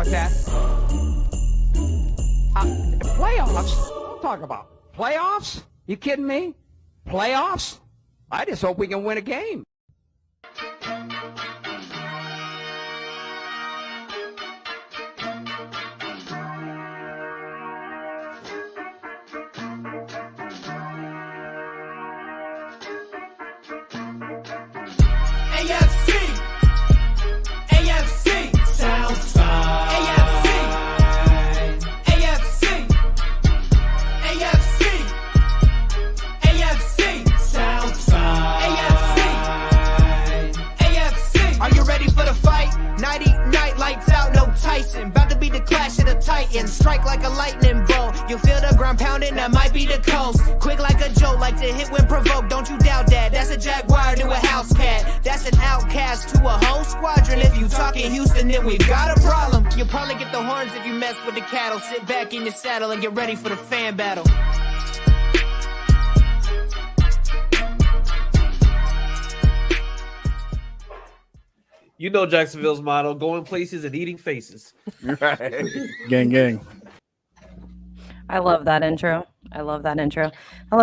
What's that? Playoffs? Don't talk about playoffs. You kidding me? Playoffs? I just hope we can win a game. AFC South. About to be the clash of the titans. Strike like a lightning bolt. You feel the ground pounding, that might be the coast. Quick like a joke, like to hit when provoked. Don't you doubt that. That's a jaguar to a house cat. That's an outcast to a whole squadron. If you talking Houston, then we've got a problem. You'll probably get the horns if you mess with the cattle. Sit back in your saddle and get ready for the fan battle. You know Jacksonville's motto: going places and eating faces. Right. Gang. I love that intro. Hello,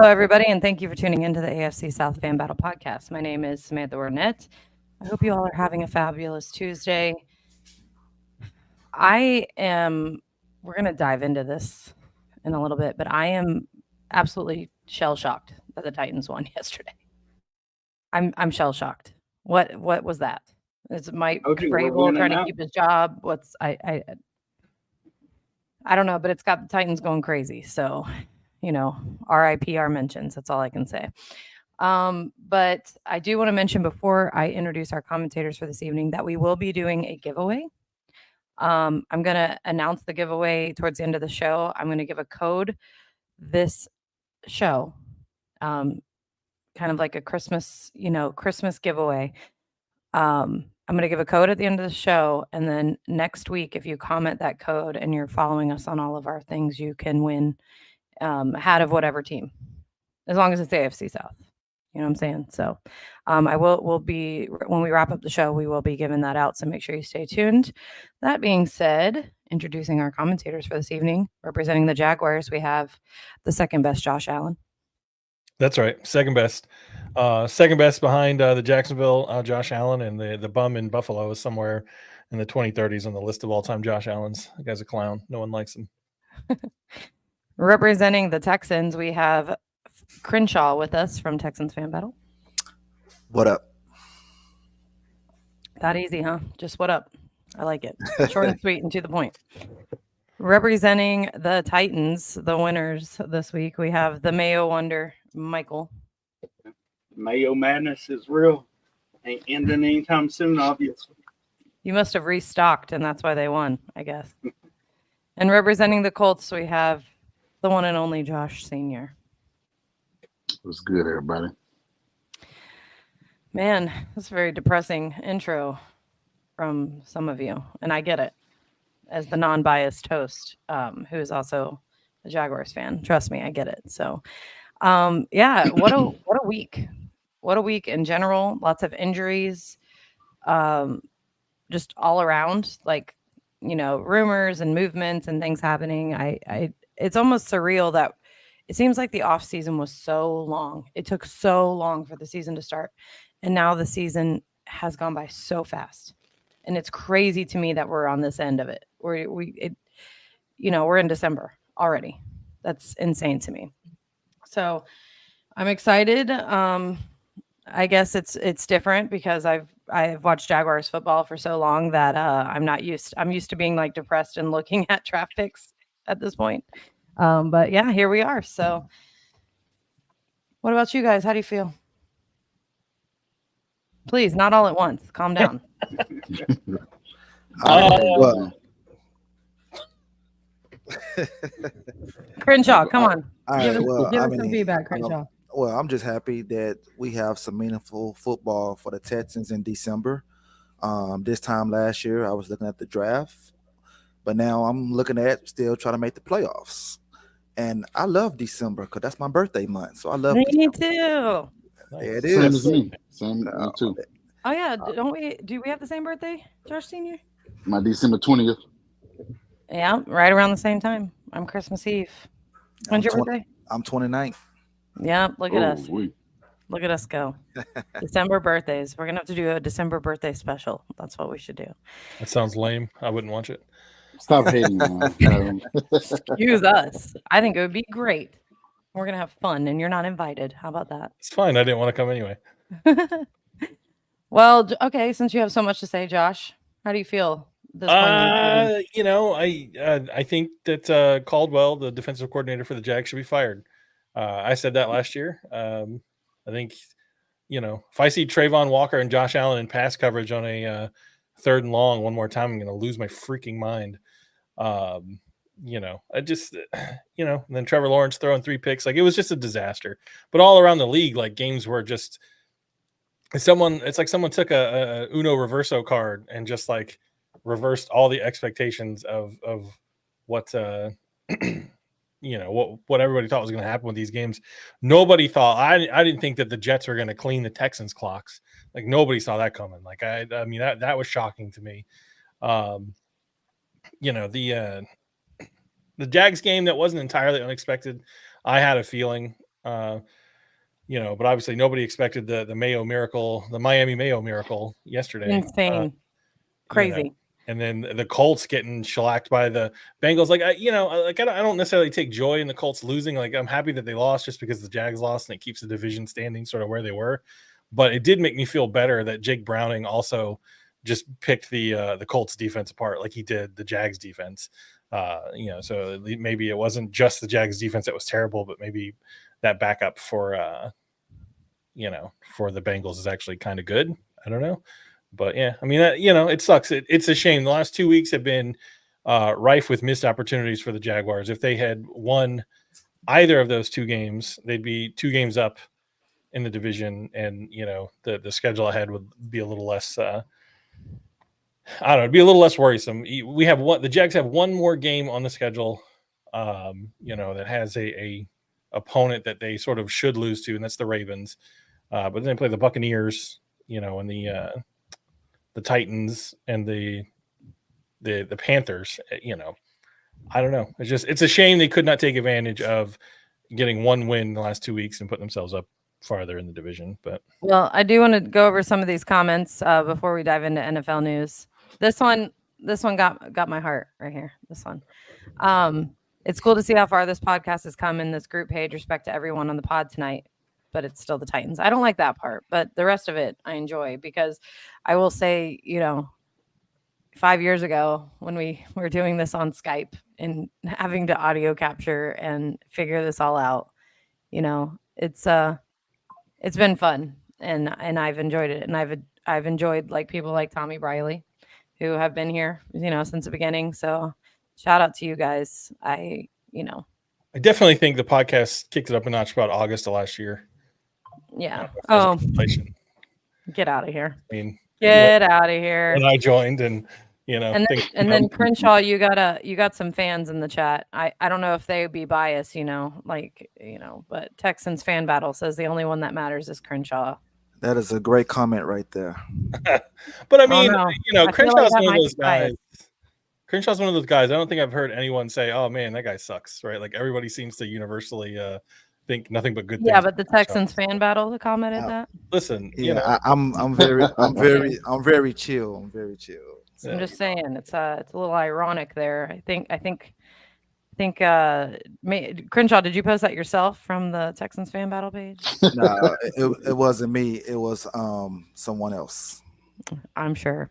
everybody, and thank you for tuning into the AFC South Fan Battle Podcast. My name is Samantha Ornette. I hope you all are having a fabulous Tuesday. We're going to dive into this in a little bit, but I am absolutely shell-shocked that the Titans won yesterday. I'm shell-shocked. What was that? Is Mike Vrabel trying to keep his job? I don't know, but it's got the Titans going crazy. So, RIP our mentions. That's all I can say. But I do want to mention before I introduce our commentators for this evening that we will be doing a giveaway. I'm going to announce the giveaway towards the end of the show. I'm going to give a code this show, kind of like a Christmas giveaway. I'm going to give a code at the end of the show, and then next week, if you comment that code and you're following us on all of our things, you can win a hat of whatever team, as long as it's AFC South. You know what I'm saying? So we'll be, when we wrap up the show, we will be giving that out, so make sure you stay tuned. That being said, introducing our commentators for this evening, representing the Jaguars, we have the second best Josh Allen. That's right. Second best. Second best behind the Jacksonville Josh Allen, and the bum in Buffalo is somewhere in the 2030s on the list of all-time Josh Allens. The guy's a clown. No one likes him. Representing the Texans, we have Crenshaw with us from Texans Fan Battle. What up? That easy, huh? Just what up? I like it. Short and sweet and to the point. Representing the Titans, the winners this week, we have the Mayo Wonder, Michael. Mayo madness is real. Ain't ending anytime soon, obviously. You must have restocked, and that's why they won, I guess. And representing the Colts, we have the one and only Josh Sr. What's good, everybody? Man, that's a very depressing intro from some of you, and I get it. As the non-biased host, who is also a Jaguars fan. Trust me, I get it. So, what a week. What a week in general. Lots of injuries, just all around, rumors and movements and things happening. It's almost surreal that it seems like the off season was so long. It took so long for the season to start, and now the season has gone by so fast. And it's crazy to me that we're on this end of it. We're in December already. That's insane to me. So I'm excited. I guess it's different because I've watched Jaguars football for so long that I'm used to being depressed and looking at draft picks at this point. But yeah, here we are. So what about you guys? How do you feel? Please, not all at once. Calm down. Crenshaw, come on. Give us some feedback, Crenshaw. I'm just happy that we have some meaningful football for the Texans in December. This time last year, I was looking at the draft, but now I'm looking at still trying to make the playoffs. And I love December because that's my birthday month. So I love Me December. too. There it Same is. as me. Same me too. Oh yeah, do we have the same birthday, Josh Sr.? My December 20th. Yeah, right around the same time. I'm Christmas Eve. When's your birthday? I'm 29. Yeah, look at us. we. Look at us go. December birthdays. We're gonna have to do a December birthday special. That's what we should do. That sounds lame. I wouldn't watch it. Stop hating on him. Excuse us. I think it would be great. We're gonna have fun, and you're not invited. How about that? It's fine. I didn't want to come anyway. Well, okay. Since you have so much to say, Josh, how do you feel? This point You know, I think that Caldwell, the defensive coordinator for the Jags, should be fired. I said that last year. I think, you know, if I see Trayvon Walker and Josh Allen in pass coverage on a 3rd and long one more time, I'm going to lose my freaking mind. You know, I just, you know, and then Trevor Lawrence throwing 3 picks, like it was just a disaster. But all around the league, like games were just it's like someone took a Uno Reverso card and just like reversed all the expectations of what you know what everybody thought was going to happen with these games. Nobody thought I didn't think that the Jets were going to clean the Texans clocks. Like nobody saw that coming. Like I mean that was shocking to me. You know, the Jags game, that wasn't entirely unexpected. I had a feeling, you know, but obviously nobody expected the Mayo miracle, the Miami Mayo miracle yesterday. insane, crazy. You know, and then the Colts getting shellacked by the Bengals. Like, I don't necessarily take joy in the Colts losing. Like, I'm happy that they lost just because the Jags lost and it keeps the division standing sort of where they were. But it did make me feel better that Jake Browning also just picked the Colts defense apart like he did the Jags defense. You know, so maybe it wasn't just the Jags defense that was terrible, but maybe that backup for you know, for the Bengals is actually kind of good. I don't know. But yeah, I mean, you know, it sucks. It's a shame. The last 2 weeks have been rife with missed opportunities for the Jaguars. If they had won either of those 2 games, they'd be 2 games up in the division, and you know, the schedule ahead would be a little less. I don't know, it'd be a little less worrisome. We have the Jags have one more game on the schedule, you know, that has a opponent that they sort of should lose to, and that's the Ravens. But then they play the Buccaneers, you know, and the Titans and the Panthers. You know, I don't know. It's a shame they could not take advantage of getting one win in the last 2 weeks and put themselves up farther in the division. But well, I do want to go over some of these comments before we dive into NFL news. This one got my heart right here. This one. It's cool to see how far this podcast has come in this group page. Respect to everyone on the pod tonight, but it's still the Titans. I don't like that part, but the rest of it I enjoy, because I will say, you know, 5 years ago when we were doing this on Skype and having to audio capture and figure this all out, you know, it's been fun, and I've enjoyed it, and I've enjoyed like people like Tommy Briley, who have been here, you know, since the beginning. So shout out to you guys. I definitely think the podcast kicked it up a notch about August of last year. Yeah. Get out of here. I mean, get out of here. When I joined, and you know, and then Crenshaw, you got some fans in the chat. I don't know if they would be biased, you know, like, you know, but Texans fan battle says the only one that matters is Crenshaw. That is a great comment right there. But I mean, you know, Crenshaw's like one of those guys. Crenshaw's one of those guys. I don't think I've heard anyone say, "Oh man, that guy sucks." Right? Like everybody seems to universally think nothing but good things. Yeah, but the Texans fan battle commented that. Listen, Yeah, you know, I'm very chill. I'm very chill. So I'm just saying it's a little ironic there. I think Crenshaw, did you post that yourself from the Texans fan battle page? No, it wasn't me. It was someone else. I'm sure.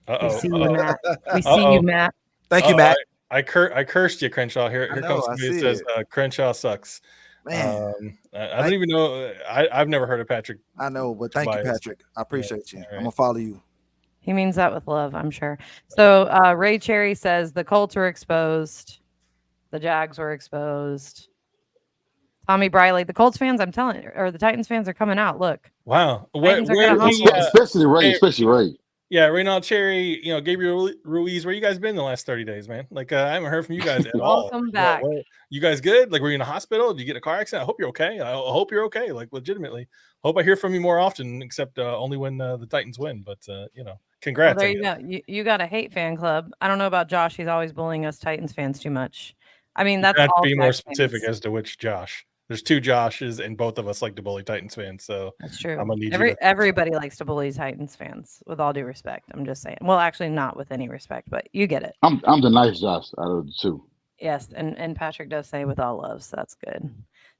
Uh-oh. We see you, Matt. We see you, Matt. Thank you, Matt. I cursed you, Crenshaw. Here comes somebody who says Crenshaw sucks. Man, I don't even know. I've never heard of Patrick. I know, but thank you, Patrick. I appreciate you. Right. I'm gonna follow you. He means that with love, I'm sure. So Ray Cherry says the Colts were exposed, the Jags were exposed. Tommy Briley, the Colts fans, I'm telling you, or the Titans fans are coming out. Look. Wow. Especially Ray. Especially Ray. Yeah, Reynald Cherry, Gabriel Ruiz, where you guys been the last 30 days, man? Like, I haven't heard from you guys at all. Welcome back. You guys good? Like, were you in a hospital? Did you get a car accident? I hope you're okay. I hope you're okay. Like, legitimately. Hope I hear from you more often, except only when the Titans win. But, congrats. Well, there you go. You got a hate fan club. I don't know about Josh. He's always bullying us Titans fans too much. I mean, that's you have all. To be more Jags specific fans. as to which Josh. There's two Joshes, and both of us like to bully Titans fans. So That's true. I'm gonna need everybody likes to bully Titans fans. With all due respect, I'm just saying. Well, actually, not with any respect, but you get it. I'm the nice Josh out of the two. Yes, and Patrick does say with all love, so that's good.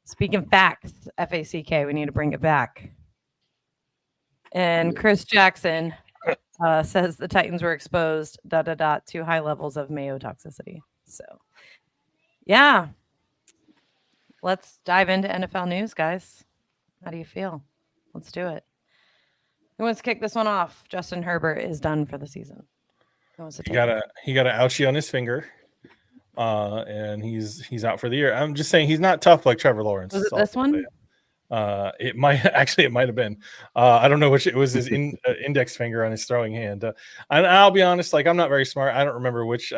Speaking facts, FACK, we need to bring it back. And Chris Jackson says the Titans were exposed to high levels of Mayo toxicity. So, yeah. Let's dive into NFL news, guys. How do you feel? Let's do it. Who wants to kick this one off? Justin Herbert is done for the season. Who wants to he got an ouchie on his finger, and he's out for the year. I'm just saying he's not tough like Trevor Lawrence. Was it this one? It might have been. I don't know which. It was his index finger on his throwing hand. And I'll be honest, like I'm not very smart. I don't remember which.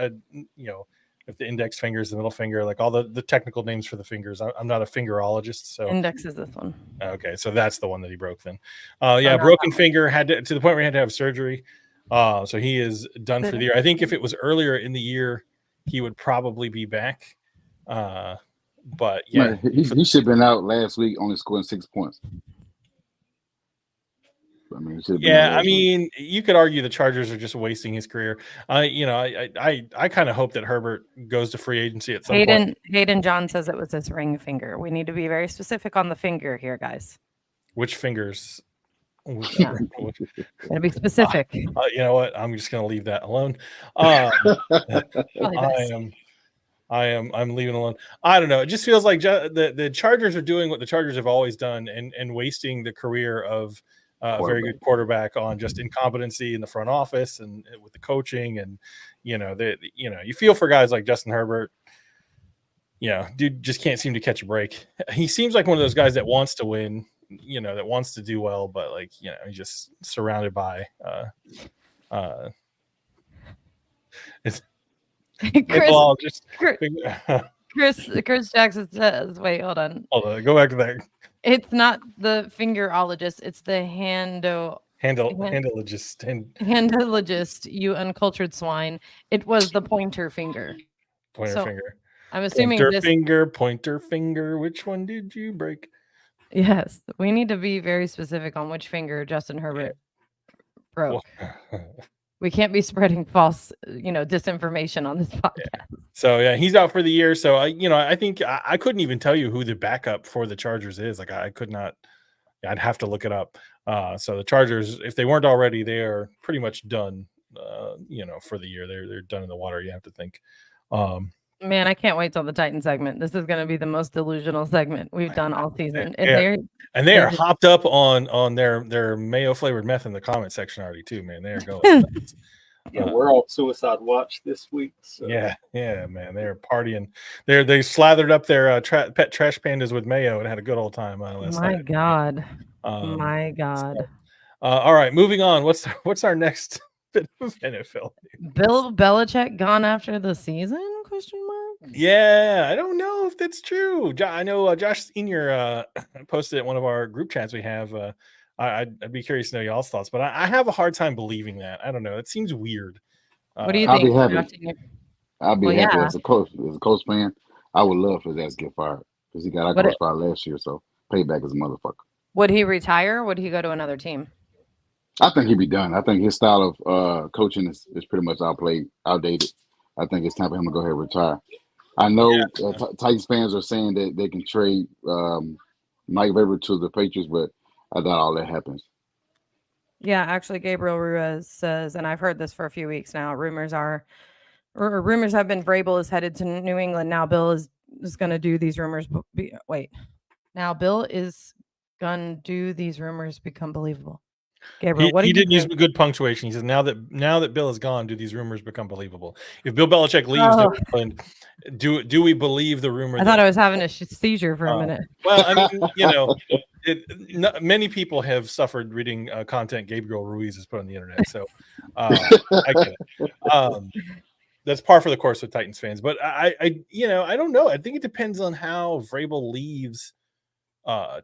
If the index finger is the middle finger, like all the technical names for the fingers. I'm not a fingerologist, so index is this one. Okay, so that's the one that he broke then. Broken finger, had to the point where he had to have surgery. So he is done for the year. I think if it was earlier in the year, he would probably be back. But yeah, he should have been out last week, only scoring 6 points. I mean, you could argue the Chargers are just wasting his career. I kind of hope that Herbert goes to free agency at some point. Hayden John says it was his ring finger. We need to be very specific on the finger here, guys. Which fingers? Yeah. Gotta be specific. You know what? I'm just gonna leave that alone. I'm leaving alone. I don't know. It just feels like the Chargers are doing what the Chargers have always done and wasting the career of a very good quarterback on just incompetency in the front office and with the coaching. And, you feel for guys like Justin Herbert, dude just can't seem to catch a break. He seems like one of those guys that wants to win, that wants to do well, but he's just surrounded by, it's Chris Jackson says, wait, hold on. Go back to that. It's not the fingerologist, it's the handologist, you uncultured swine. It was the pointer finger. Finger. I'm assuming Pointer finger. Which one did you break? Yes, we need to be very specific on which finger Justin Herbert broke. We can't be spreading false, disinformation on this podcast. Yeah. So yeah, he's out for the year. So I think I couldn't even tell you who the backup for the Chargers is. Like I could not. I'd have to look it up. So the Chargers, if they weren't already, they are pretty much done. For the year, they're done in the water. You have to think. Man, I can't wait till the Titan segment. This is going to be the most delusional segment we've done all season. And they are hopped up on their mayo flavored meth in the comment section already too, man. They are going. We're on suicide watch this week. So. Yeah, man. They're partying. They slathered up their pet trash pandas with mayo and had a good old time last night. My God. All right, moving on. What's our next bit of NFL news? Bill Belichick gone after the season? Question mark. Yeah, I don't know if that's true. I know Josh Senior posted it in one of our group chats we have. I'd be curious to know y'all's thoughts, but I have a hard time believing that. I don't know. It seems weird. What do you think? I'll be happy as a coach fan. I would love for that to get fired because he got our coach fired last year. So payback is a motherfucker. Would he retire? Would he go to another team? I think he'd be done. I think his style of coaching is pretty much outdated. I think it's time for him to go ahead and retire. I know Titans fans are saying that they can trade Mike Vrabel to the Patriots, but I doubt all that happens. Yeah, actually, Gabriel Ruiz says, and I've heard this for a few weeks now. Rumors have been Vrabel is headed to New England. Now Bill is going to do these rumors. Now Bill is going to do these rumors become believable. Gabriel, he didn't use good punctuation. He says now that Bill is gone, do these rumors become believable? If Bill Belichick leaves New England, do we believe the rumor? I thought I was having a seizure for a minute. Well, I mean, Many people have suffered reading content Gabriel Ruiz has put on the internet, so I get it. That's par for the course with Titans fans. But I don't know. I think it depends on how Vrabel leaves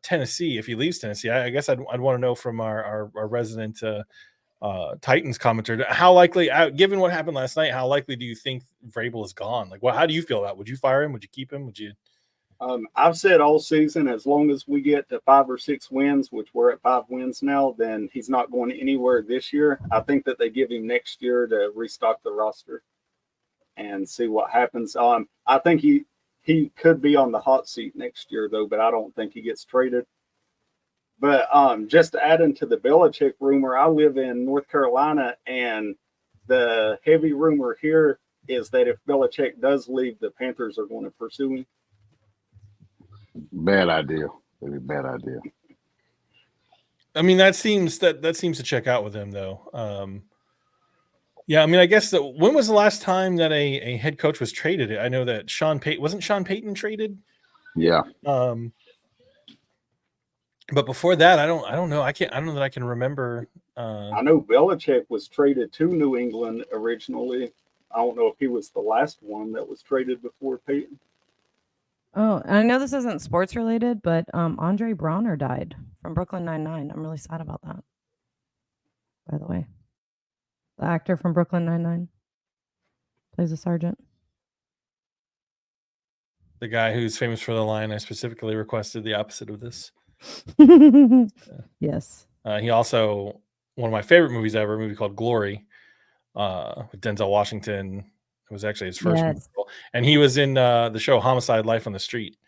Tennessee. If he leaves Tennessee, I guess I'd want to know from our resident Titans commenter, how likely, given what happened last night, how likely do you think Vrabel is gone? Like, how do you feel about it? Would you fire him? Would you keep him? Would you? I've said all season, as long as we get to 5 or 6 wins, which we're at 5 wins now, then he's not going anywhere this year. I think that they give him next year to restock the roster and see what happens. I think he could be on the hot seat next year, though, but I don't think he gets traded. But just to add into the Belichick rumor, I live in North Carolina, and the heavy rumor here is that if Belichick does leave, the Panthers are going to pursue him. Bad idea. Really bad idea. I mean, that seems to check out with him, though. Yeah, I mean, I guess when was the last time that a head coach was traded? I know that Sean Payton traded? Yeah. But before that, I don't know. I don't know that I can remember. I know Belichick was traded to New England originally. I don't know if he was the last one that was traded before Payton. Oh, and I know this isn't sports related, but Andre Bronner died from Brooklyn Nine-Nine. I'm really sad about that. By the way, the actor from Brooklyn Nine-Nine plays a sergeant. The guy who's famous for the line, I specifically requested the opposite of this. Yes. He also, one of my favorite movies ever, a movie called Glory, with Denzel Washington. It was actually his first movie. And he was in the show Homicide: Life on the Street.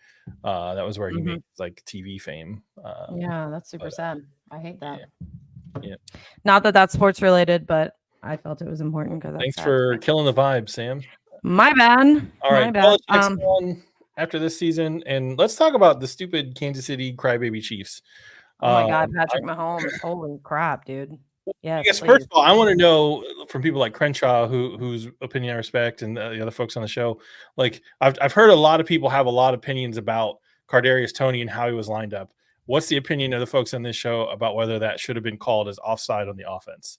That was where he made like TV fame. Yeah, that's super sad. I hate that. Yeah. Not that that's sports related, but I felt it was important because thanks for killing the vibe, Sam. My bad. All right, My bad. on after this season, and let's talk about the stupid Kansas City crybaby Chiefs. Oh my God, Patrick Mahomes! Holy crap, dude! Yes. I guess first of all, I want to know from people like Crenshaw, whose opinion I respect, and the other folks on the show. Like, I've heard a lot of people have a lot of opinions about Kadarius Toney and how he was lined up. What's the opinion of the folks on this show about whether that should have been called as offside on the offense?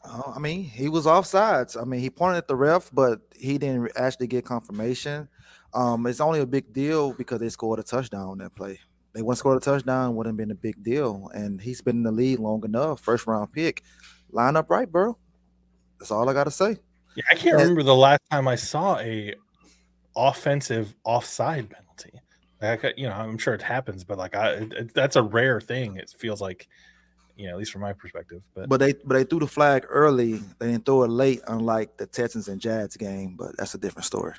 I mean, he was offsides. I mean, he pointed at the ref, but he didn't actually get confirmation. It's only a big deal because they scored a touchdown on that play. They wouldn't score a touchdown, wouldn't have been a big deal. And he's been in the league long enough. First round pick. Line up right, bro. That's all I got to say. Yeah, I can't remember the last time I saw a offensive offside penalty. Like, I'm sure it happens, but like that's a rare thing. It feels like, at least from my perspective. But they threw the flag early. They didn't throw it late, unlike the Texans and Jags game. But that's a different story.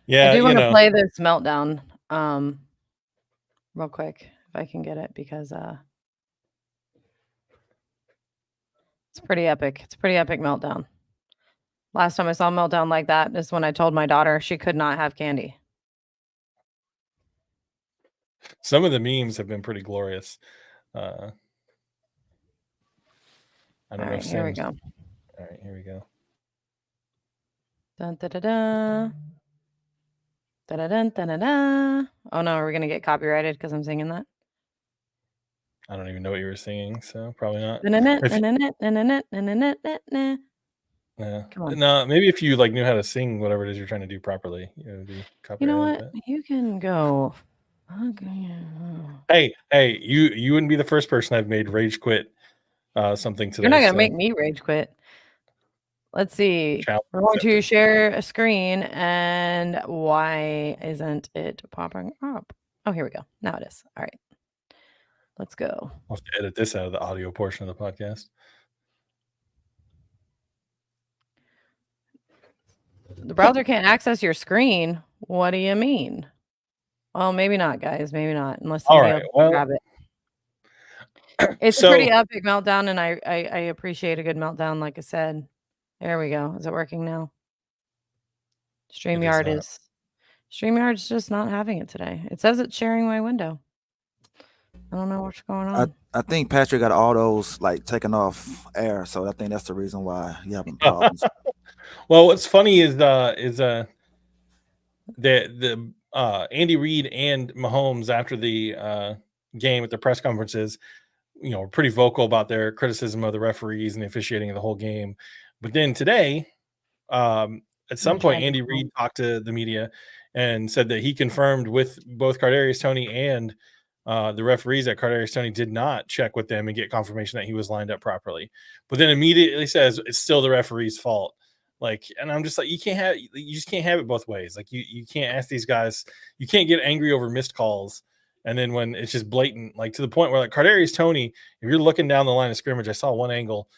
Yeah, I do want to play this meltdown real quick if I can get it, because it's pretty epic. It's a pretty epic meltdown. Last time I saw a meltdown like that is when I told my daughter she could not have candy. Some of the memes have been pretty glorious. I don't know. Here we go. All right, here we go. Dun, da, da, da. Da-da-dun-da-da-da. Oh no, are we gonna get copyrighted because I'm singing that? I don't even know what you were singing, so probably not. Yeah. Come on. No, maybe if you knew how to sing whatever it is you're trying to do properly, it would be copyrighted. You know what? You can go. Hey, you wouldn't be the first person I've made rage quit something today. You're not gonna make me rage quit. Let's see. We're going to share a screen, and why isn't it popping up? Oh, here we go. Now it is. All right. Let's go. I'll have to edit this out of the audio portion of the podcast. The browser can't access your screen. What do you mean? Well, maybe not, guys. Maybe not, unless somebody else grab it. It's a pretty epic meltdown, and I appreciate a good meltdown, like I said. There we go. Is it working now? StreamYard's just not having it today. It says it's sharing my window. I don't know what's going on. I think Patrick got all those taken off air, so I think that's the reason why you having problems. Well, what's funny is the Andy Reid and Mahomes after the game at the press conferences, were pretty vocal about their criticism of the referees and the officiating of the whole game. But then today, at some point, Andy Reid talked to the media and said that he confirmed with both Kadarius Toney and the referees that Kadarius Toney did not check with them and get confirmation that he was lined up properly. But then immediately says it's still the referee's fault. And I'm just like, you just can't have it both ways. Like you can't ask these guys, you can't get angry over missed calls. And then when it's just blatant, like to the point where like Kadarius Toney, if you're looking down the line of scrimmage, I saw one angle,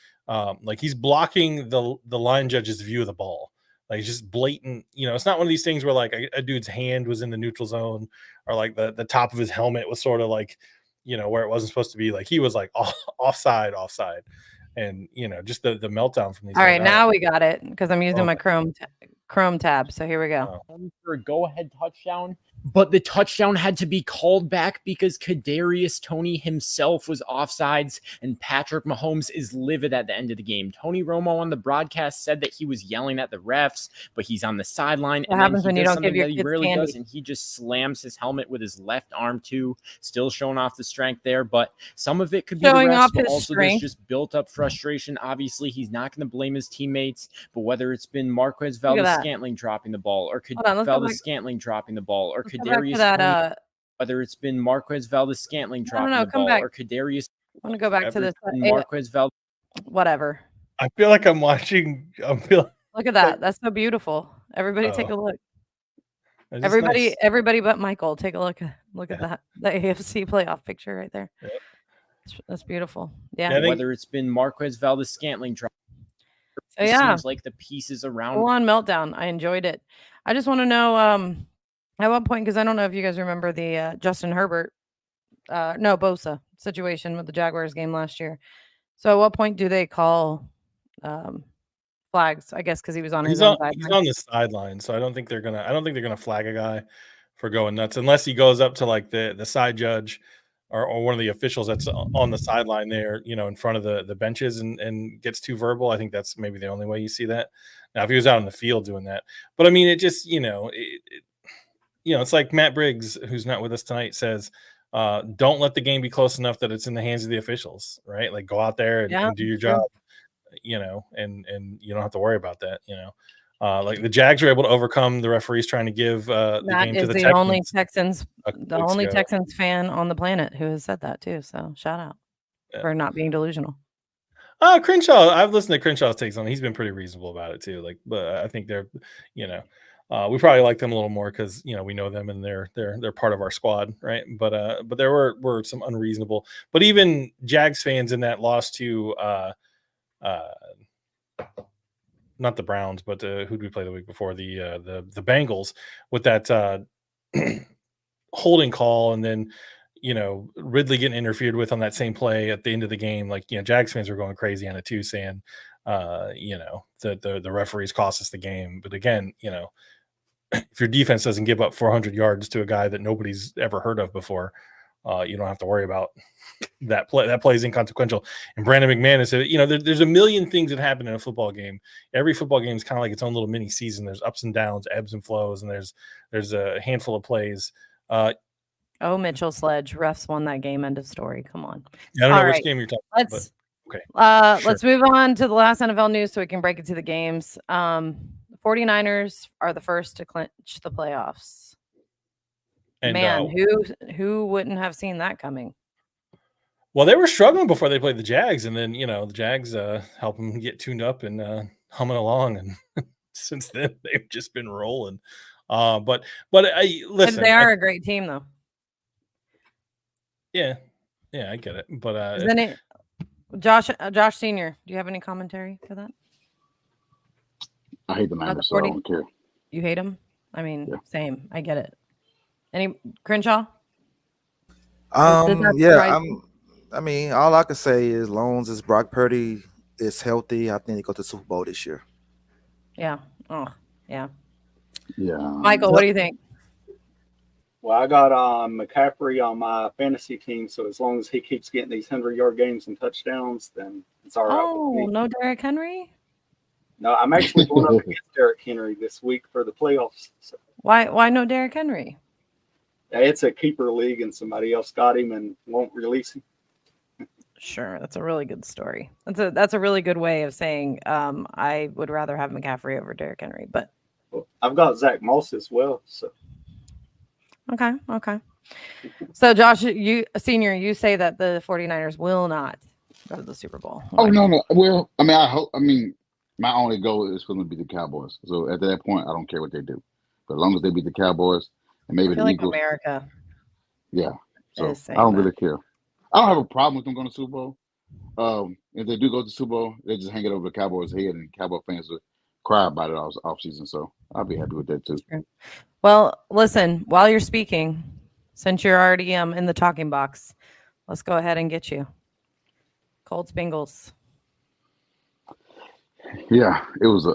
like he's blocking the line judge's view of the ball. Like just blatant, it's not one of these things where like a dude's hand was in the neutral zone or like the top of his helmet was sort of like, where it wasn't supposed to be. Like he was like offside. And, just the meltdown from these. All right, now we got it because I'm using my Chrome tab. So here we go. For a go-ahead touchdown, but the touchdown had to be called back because Kadarius Toney himself was offsides and Patrick Mahomes is livid at the end of the game. Tony Romo on the broadcast said that he was yelling at the refs, but he's on the sideline. What happens when you don't give your kids candy? Does, and he just slams his helmet with his left arm too, still showing off the strength there. But some of it could be showing the refs, off but his also strength. there's just built up frustration. Obviously, he's not going to blame his teammates, but whether it's been Marquez Valdes-Scantling dropping the ball or Valdes-Scantling dropping the ball or Kadarius Toney, whether it's been Marquez Valdes-Scantling dropping the ball or Kadarius. I want to go back to this. Marquez Valdes. Whatever. I feel like I'm watching. Look at that. That's so beautiful. Everybody take a look. Everybody but Michael, take a look. Look at that. The AFC playoff picture right there. Yep. That's beautiful. Yeah. Whether it's been Marquez Valdes-Scantling dropping. So yeah, seems like the pieces around. Full on meltdown. I enjoyed it. I just want to know at what point, because I don't know if you guys remember the Justin Herbert, Bosa situation with the Jaguars game last year. So at what point do they call flags? I guess because he was on his own sideline. He's on the sideline, so I don't think they're gonna flag a guy for going nuts unless he goes up to like the side judge or one of the officials that's on the sideline there, in front of the benches and gets too verbal. I think that's maybe the only way you see that. Now, if he was out in the field doing that, but I mean, it just, it's like Matt Briggs, who's not with us tonight, says, don't let the game be close enough that it's in the hands of the officials, right? Like go out there and do your job, and you don't have to worry about that, like the Jags are able to overcome the referees trying to give the game to the Texans. The only Texans fan on the planet who has said that too. So shout out for not being delusional. Crenshaw, I've listened to Crenshaw's takes on it. He's been pretty reasonable about it too. Like, but I think they're, we probably like them a little more because we know them and they're part of our squad, right? But there were some unreasonable. But even Jags fans in that loss to not the Browns, but who did we play the week before? The Bengals with that holding call, and then Ridley getting interfered with on that same play at the end of the game. Like Jags fans were going crazy on it too, saying the referees cost us the game. But again, if your defense doesn't give up 400 yards to a guy that nobody's ever heard of before, you don't have to worry about that play. That play is inconsequential. And Brandon McManus said, there's a million things that happen in a football game. Every football game is kind of like its own little mini season. There's ups and downs, ebbs and flows, and there's a handful of plays. Mitchell Sledge, refs won that game. End of story. Come on. I don't know which game you're talking about. Okay. Let's move on to the last NFL news so we can break it to the games. 49ers are the first to clinch the playoffs. And, man, who wouldn't have seen that coming? Well, they were struggling before they played the Jags, and then the Jags help them get tuned up and humming along, and since then they've just been rolling. But listen, they are a great team, though. Yeah, I get it. But Josh Senior, do you have any commentary for that? I hate the Niners, so I don't care. You hate them? I mean, Same. I get it. Any Crenshaw? I mean, all I can say is, long as Brock Purdy is healthy, I think they go to the Super Bowl this year. Yeah. Oh, yeah. Yeah. Michael, what do you think? Well, I got McCaffrey on my fantasy team, so as long as he keeps getting these 100-yard games and touchdowns, then it's all right. Oh, no Derrick Henry? No, I'm actually going up against Derrick Henry this week for the playoffs. So. Why no Derrick Henry? it's a keeper league, and somebody else got him and won't release him. Sure, that's a really good story. That's a really good way of saying I would rather have McCaffrey over Derrick Henry. But I've got Zach Moss as well. So okay. So Josh, you say that the 49ers will not go to the Super Bowl. Oh no. Well, I mean, I hope. I mean, my only goal is for them to beat the Cowboys. So at that point, I don't care what they do, but as long as they beat the Cowboys and maybe I feel the like Eagles. America. Yeah. So is saying I don't that. really care. I don't have a problem with them going to the Super Bowl. If they do go to the Super Bowl, they just hang it over the Cowboys' head, and Cowboy fans will cry about it off season. So I'll be happy with that too. Well, listen, while you're speaking, since you're already in the talking box, let's go ahead and get you. Colts Bengals. Yeah, it was an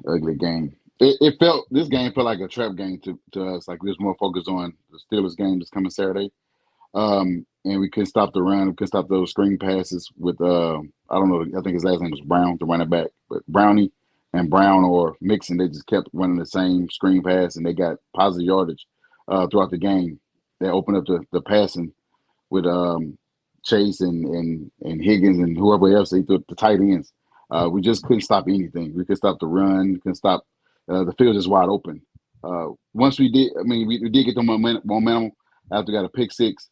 ugly game. This game felt like a trap game to us. Like we was more focused on the Steelers game this coming Saturday. And we couldn't stop the run. We couldn't stop those screen passes with I don't know. I think his last name was Brown, the running back, but Brownie and Brown or Mixon, they just kept running the same screen pass, and they got positive yardage throughout the game. They opened up the passing with Chase and Higgins and whoever else they threw the tight ends. We just couldn't stop anything. We couldn't stop the run. We couldn't stop the field is wide open. Once we did, I mean, we did get the momentum after we got a pick six.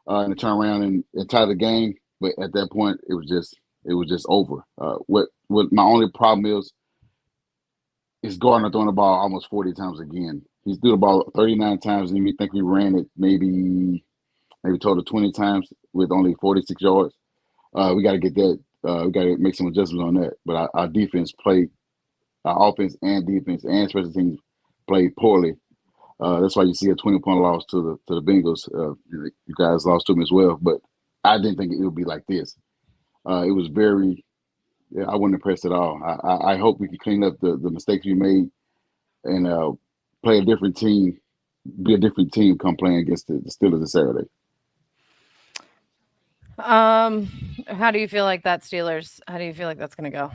And to turn around and tie the game, but at that point it was just over. What my only problem is Gardner throwing the ball almost 40 times again. He's threw the ball 39 times, and we think we ran it maybe total 20 times with only 46 yards. We got to get that. We got to make some adjustments on that. But our defense played, our offense and defense and special teams played poorly. That's why you see a 20-point loss to the Bengals. You guys lost to them as well, but I didn't think it would be like this. It was very, I wasn't impressed at all. I hope we can clean up the mistakes we made and play a different team, be a different team come playing against the Steelers this Saturday. How do you feel like that Steelers? How do you feel like that's going to go?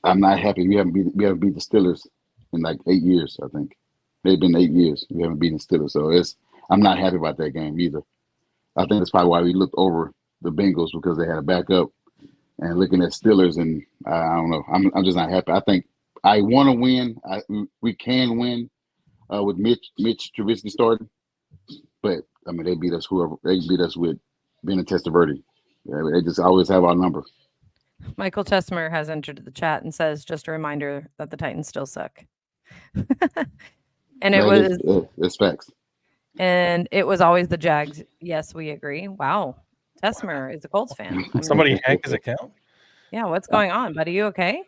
I'm not happy. We haven't beat the Steelers in like 8 years, I think. They've been 8 years. We haven't beaten Steelers, so I'm not happy about that game either. I think that's probably why we looked over the Bengals, because they had a backup, and looking at Steelers, and I don't know. I'm just not happy. I think I want to win. We can win with Mitch Trubisky starting, but I mean they beat us with being a Testaverde. Yeah, they just always have our number. Michael Tessmer has entered the chat and says, just a reminder that the Titans still suck. And it's facts. And it was always the Jags. Yes, we agree. Wow. Tessmer is a Colts fan. Somebody hacked his account? Yeah, what's going on, buddy? You okay?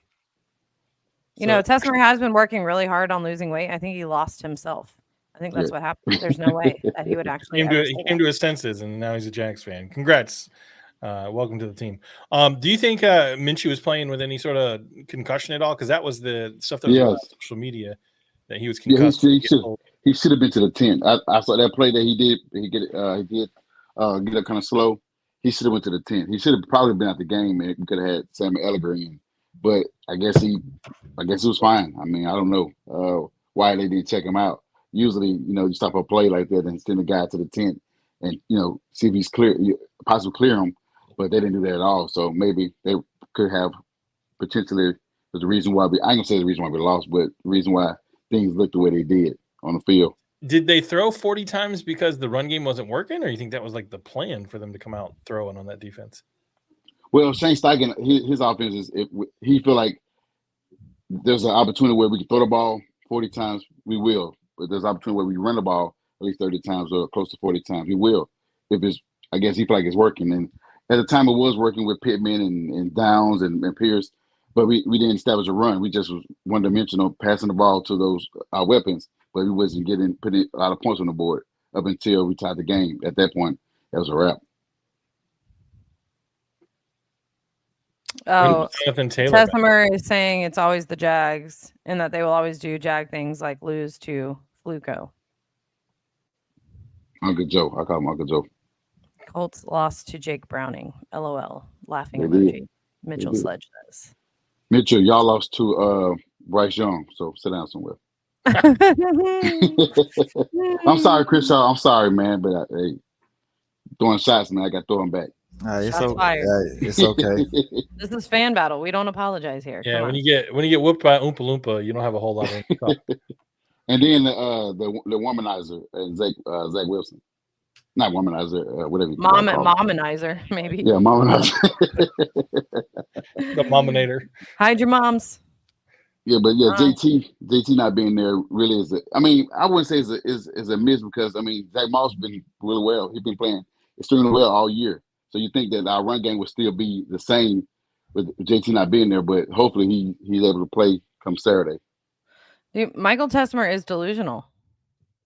You know, Tessmer has been working really hard on losing weight. I think he lost himself. I think that's what happened. There's no way that he would actually he came to his senses, and now he's a Jags fan. Congrats. Welcome to the team. Do you think Minshew was playing with any sort of concussion at all? Because that was the stuff that was on social media, that he was concussed. Yeah, he should have been to the tent. I saw that play that he did. He did get up kind of slow. He should have went to the tent. He should have probably been at the game, and we could have had Sammy Elliger in. But I guess it was fine. I mean, I don't know why they didn't check him out. Usually, you stop a play like that and send a guy to the tent and see if he's clear, possibly clear him. But they didn't do that at all. So maybe they could have potentially the reason why I ain't gonna say the reason why we lost, but the reason why things looked the way they did on the field. Did they throw 40 times because the run game wasn't working, or you think that was like the plan for them to come out throwing on that defense? Well, Shane Steichen, his offense is he feel like there's an opportunity where we can throw the ball 40 times, we will. But there's an opportunity where we run the ball at least 30 times or close to 40 times, we will. I guess he feel like it's working. And at the time, it was working with Pittman and Downs and Pierce, but we didn't establish a run. We just was one-dimensional, passing the ball to those our weapons, but we wasn't putting a lot of points on the board up until we tied the game. At that point, that was a wrap. Oh, Tessmer is saying it's always the Jags, and that they will always do Jag things like lose to Fluco. Uncle Joe. I call him Uncle Joe. Colts lost to Jake Browning. LOL. Laughing emoji. Mitchell Sledge says. Mitchell, y'all lost to Bryce Young, so sit down somewhere. I'm sorry, Chris Shaw. I'm sorry, man, but hey, throwing shots, man. I got to throw them back. Shots fired. It's okay. This is fan battle. We don't apologize here. Yeah, Come when on. you get whooped by Oompa Loompa, you don't have a whole lot of talk. And then the womanizer, Zach Wilson. Not womanizer, whatever you call it. Mominizer, maybe. Yeah, womanizer. The mominator. Hide your moms. Yeah, but yeah, JT not being there really is. I mean, I wouldn't say is a miss because I mean Zach Moss been really well. He's been playing extremely well all year. So you think that our run game would still be the same with JT not being there, but hopefully he's able to play come Saturday. Dude, Michael Tessmer is delusional.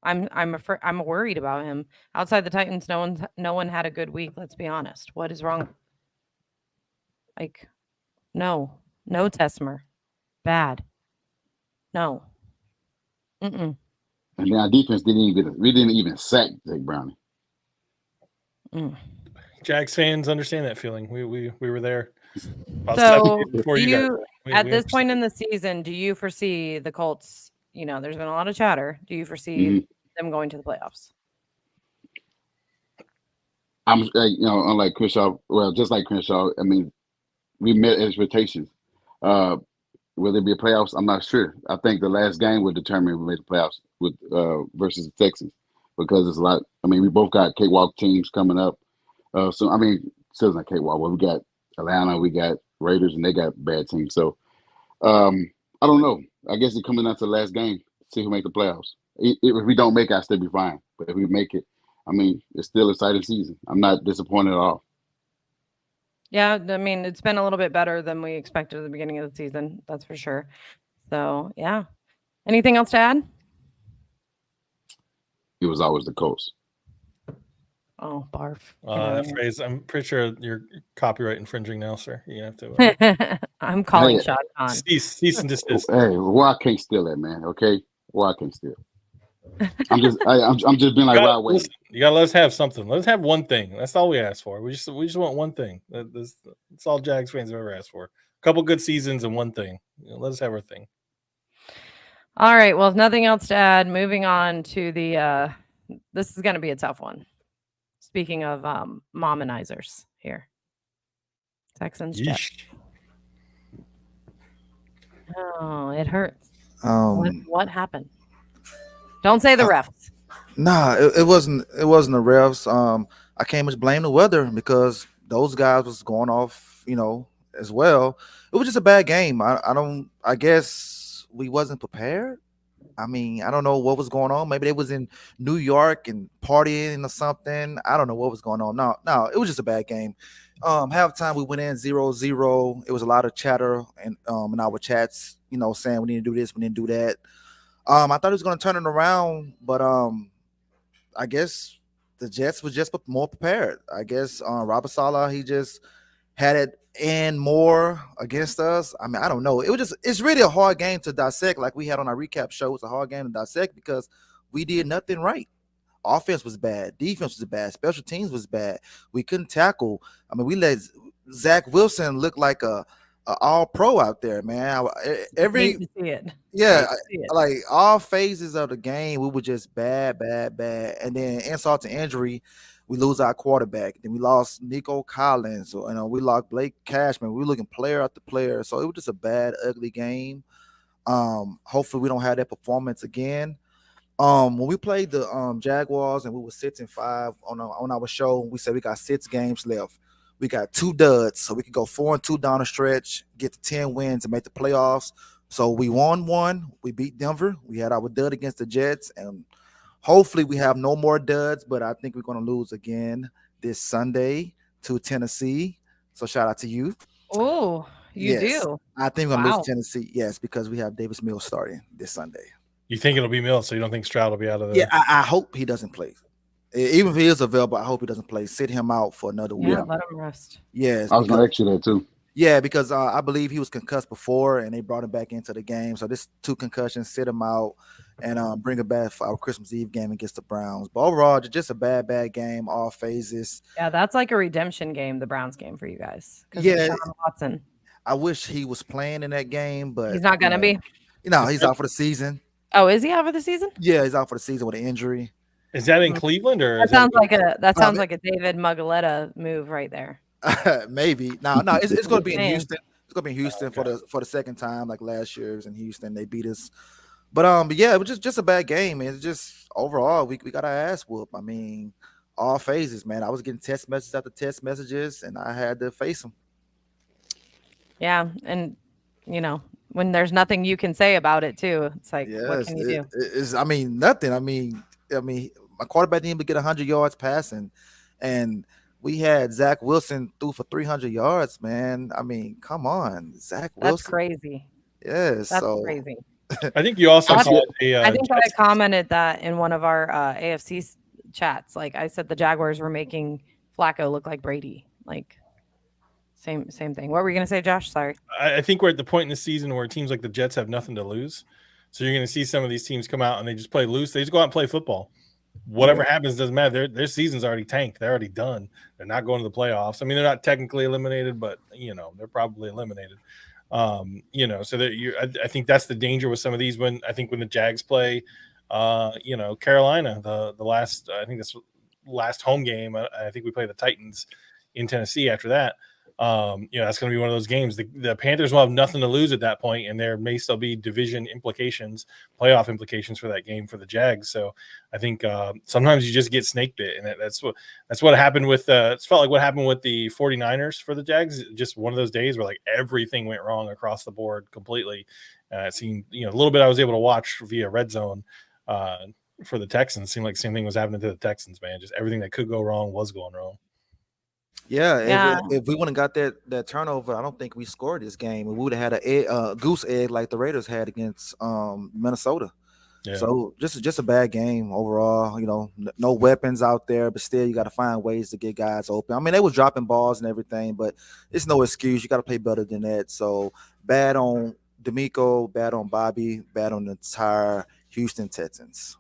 I'm worried about him. Outside the Titans, no one had a good week. Let's be honest. What is wrong? Like, no Tessmer, bad. No. Mm-mm. And then our defense we didn't even sack Zach Browning. Jags fans understand that feeling. We were there. So before at this point in the season, do you foresee the Colts? You know, there's been a lot of chatter. Do you foresee them going to the playoffs? I'm, unlike Crenshaw, just like Crenshaw, I mean, we met expectations. Will there be a playoffs? I'm not sure. I think the last game would determine if we make the playoffs with versus the Texans because it's a lot. I mean, we both got cakewalk teams coming up. So I mean, still not cakewalk. Well, we got Atlanta, we got Raiders, and they got bad teams. So I don't know. I guess it's coming down to the last game. See who make the playoffs. If we don't make it, I'll still be fine. But if we make it, I mean, it's still an exciting season. I'm not disappointed at all. Yeah, I mean, it's been a little bit better than we expected at the beginning of the season. That's for sure. So, yeah. Anything else to add? It was always the Colts. Oh, barf. That phrase, I'm pretty sure you're copyright infringing now, sir. You have to. I'm calling shot on. Cease and desist. Hey, I can't steal that, man. Okay, I can't steal. I'm just being like, wait. You gotta let us have something. Let us have one thing. That's all we ask for. We just want one thing. That's all Jags fans have ever asked for. A couple good seasons and one thing. Let us have our thing. All right. Well, if nothing else to add, moving on to the. This is going to be a tough one. Speaking of mominizers here, Texans. Oh, it hurts. What happened? Don't say the refs. Nah, it wasn't the refs. I can't much blame the weather because those guys was going off, as well. It was just a bad game. I guess we wasn't prepared. I mean, I don't know what was going on. Maybe they was in New York and partying or something. I don't know what was going on. No, it was just a bad game. Halftime we went in 0-0. It was a lot of chatter and in our chats, saying we need to do this, we need to do that. I thought it was going to turn it around, but I guess the Jets was just more prepared. I guess Robert Saleh, he just had it and more against us. I mean, I don't know. It's really a hard game to dissect. Like we had on our recap show, it's a hard game to dissect because we did nothing right. Offense was bad. Defense was bad. Special teams was bad. We couldn't tackle. I mean, we let Zach Wilson look like a all-pro out there, man. Like all phases of the game, we were just bad. And then insult to injury, we lose our quarterback. Then we lost Nico Collins. We lost Blake Cashman. We were looking player after player. So it was just a bad, ugly game. Hopefully we don't have that performance again. When we played the Jaguars and we were 6-5 on our show, we said we got 6 games left. We got 2 duds, so we could go 4-2 down the stretch, get to 10 wins and make the playoffs. So we won 1. We beat Denver. We had our dud against the Jets, and hopefully we have no more duds, but I think we're going to lose again this Sunday to Tennessee. So shout out to you. Oh, you do? I think we're going to lose Tennessee, yes, because we have Davis Mills starting this Sunday. You think it'll be Mills, so you don't think Stroud will be out of the... Yeah, I hope he doesn't play. Even if he is available, I hope he doesn't play. Sit him out for another week. Yeah, let him rest. Yes. I was going to ask you that too. Yeah, because I believe he was concussed before, and they brought him back into the game. So this 2 concussions, sit him out, and bring him back for our Christmas Eve game against the Browns. But overall, just a bad game, all phases. Yeah, that's like a redemption game, the Browns game for you guys. Yeah. Deshaun Watson. I wish he was playing in that game, but he's not going to be. He's out for the season. Oh, is he out for the season? Yeah, he's out for the season with an injury. Is that in Cleveland or That is sounds like Um, a David Muggaletta move right there. Maybe. No, it's going to be in Man. Houston. It's going to be in Houston for the second time, like last year. It was in Houston. They beat us. But yeah, it was just a bad game, man. It's just overall we got our ass whooped. I mean, all phases, man. I was getting text messages after text messages, and I had to face them. Yeah, and when there's nothing you can say about it too, it's like, what can you do? It's I mean, nothing. I mean, my quarterback didn't even get 100 yards passing, and we had Zach Wilson threw for 300 yards, man. I mean, come on, Zach Wilson. That's crazy. Yes, That's so crazy. I think you also saw I think I commented that in one of our AFC chats. Like I said, the Jaguars were making Flacco look like Brady. Like same thing. What were you gonna say, Josh? Sorry. I think we're at the point in the season where teams like the Jets have nothing to lose. So you're going to see some of these teams come out and they just play loose. They just go out and play football. Whatever happens doesn't matter. Their season's already tanked. They're already done. They're not going to the playoffs. I mean, they're not technically eliminated, but they're probably eliminated. So that I think that's the danger with some of these. When the Jags play, Carolina, the last last home game. I think we play the Titans in Tennessee after that. That's going to be one of those games. The Panthers will have nothing to lose at that point, and there may still be division implications, playoff implications for that game for the Jags. So I think sometimes you just get snake bit, and that's what happened with. It's felt like what happened with the 49ers for the Jags. Just one of those days where like everything went wrong across the board completely. It seemed a little bit I was able to watch via Red Zone for the Texans. It seemed like the same thing was happening to the Texans. Man, just everything that could go wrong was going wrong. Yeah, if we wouldn't got that turnover, I don't think we scored this game. We would have had a goose egg like the Raiders had against Minnesota. Yeah. So just a bad game overall. No weapons out there, but still you got to find ways to get guys open. I mean, they was dropping balls and everything, but it's no excuse. You got to play better than that. So bad on D'Amico, bad on Bobby, bad on the entire Houston Texans.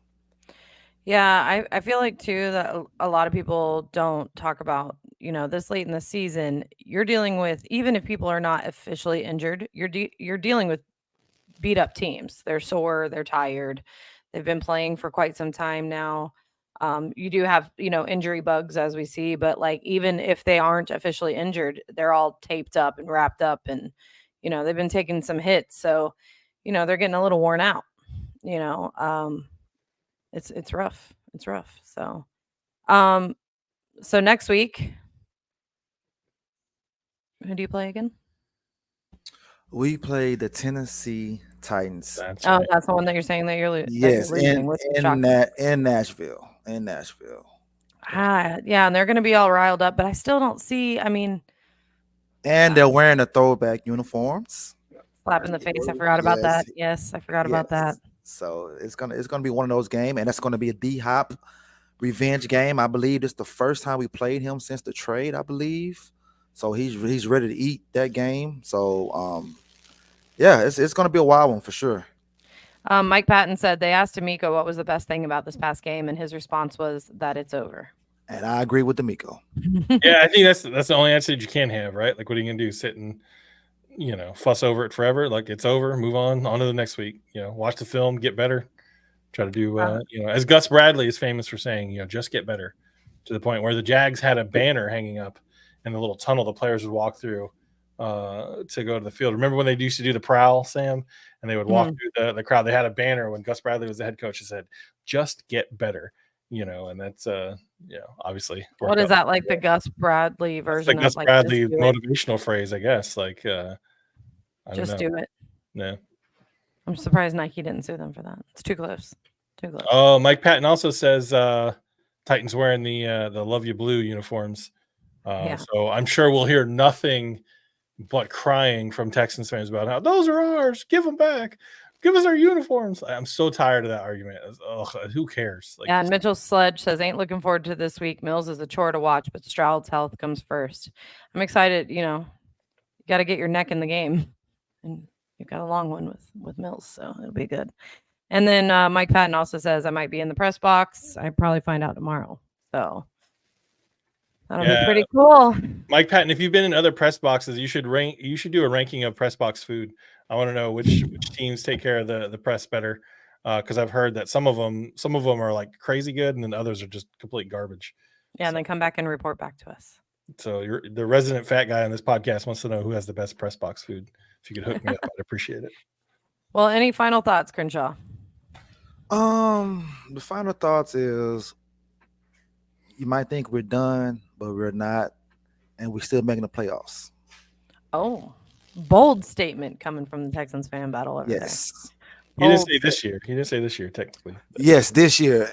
Yeah, I feel like too that a lot of people don't talk about, this late in the season, you're dealing with, even if people are not officially injured, you're dealing with beat up teams. They're sore, they're tired. They've been playing for quite some time now. You do have, injury bugs as we see, but like even if they aren't officially injured, they're all taped up and wrapped up and they've been taking some hits. So, they're getting a little worn out. It's rough. It's rough. So, so next week, who do you play again? We play the Tennessee Titans. That's the one that you're saying that you're losing. Yes, in Nashville. Yeah, and they're going to be all riled up, but I still don't see. I mean, and they're wearing the throwback uniforms. Slap in the face. I forgot about that. Yes, I forgot about that. So it's gonna be one of those games, and that's gonna be a D-Hop revenge game. I believe it's the first time we played him since the trade, I believe. So he's ready to eat that game. So it's gonna be a wild one for sure. Mike Patton said they asked D'Amico what was the best thing about this past game, and his response was that it's over. And I agree with D'Amico. Yeah, I think that's the only answer you can have, right? Like, what are you gonna do? Sit and fuss over it forever? Like, it's over. Move on to the next week. Watch the film, get better. Try to do as Gus Bradley is famous for saying, just get better, to the point where the Jags had a banner hanging up in the little tunnel the players would walk through to go to the field. Remember when they used to do the prowl, Sam, and they would walk through the crowd? They had a banner when Gus Bradley was the head coach that said, "Just get better." And that's obviously. What is that, like the Gus Bradley version? It's the Gus Bradley motivational phrase, I guess. Like, just do it. Yeah. I'm surprised Nike didn't sue them for that. It's too close. Oh, Mike Patton also says Titans wearing the Love You Blue uniforms. So I'm sure we'll hear nothing but crying from Texans fans about how those are ours. Give them back. Give us our uniforms. I'm so tired of that argument. Who cares? Like, and Mitchell Sledge says, ain't looking forward to this week. Mills is a chore to watch, but Stroud's health comes first. I'm excited. You got to get your neck in the game. And you've got a long one with Mills, so it'll be good. And then Mike Patton also says I might be in the press box. I probably find out tomorrow. So that'll be pretty cool. Mike Patton, if you've been in other press boxes, you should do a ranking of press box food. I want to know which teams take care of the press better. because I've heard that some of them are like crazy good, and then others are just complete garbage. Yeah, and then come back and report back to us. So the resident fat guy on this podcast wants to know who has the best press box food. If you could hook me up, I'd appreciate it. Well, any final thoughts, Crenshaw? The final thoughts is you might think we're done, but we're not, and we're still making the playoffs. Oh, bold statement coming from the Texans fan battle over Yes. He didn't say this year. He didn't say this year, technically. Yes, this year.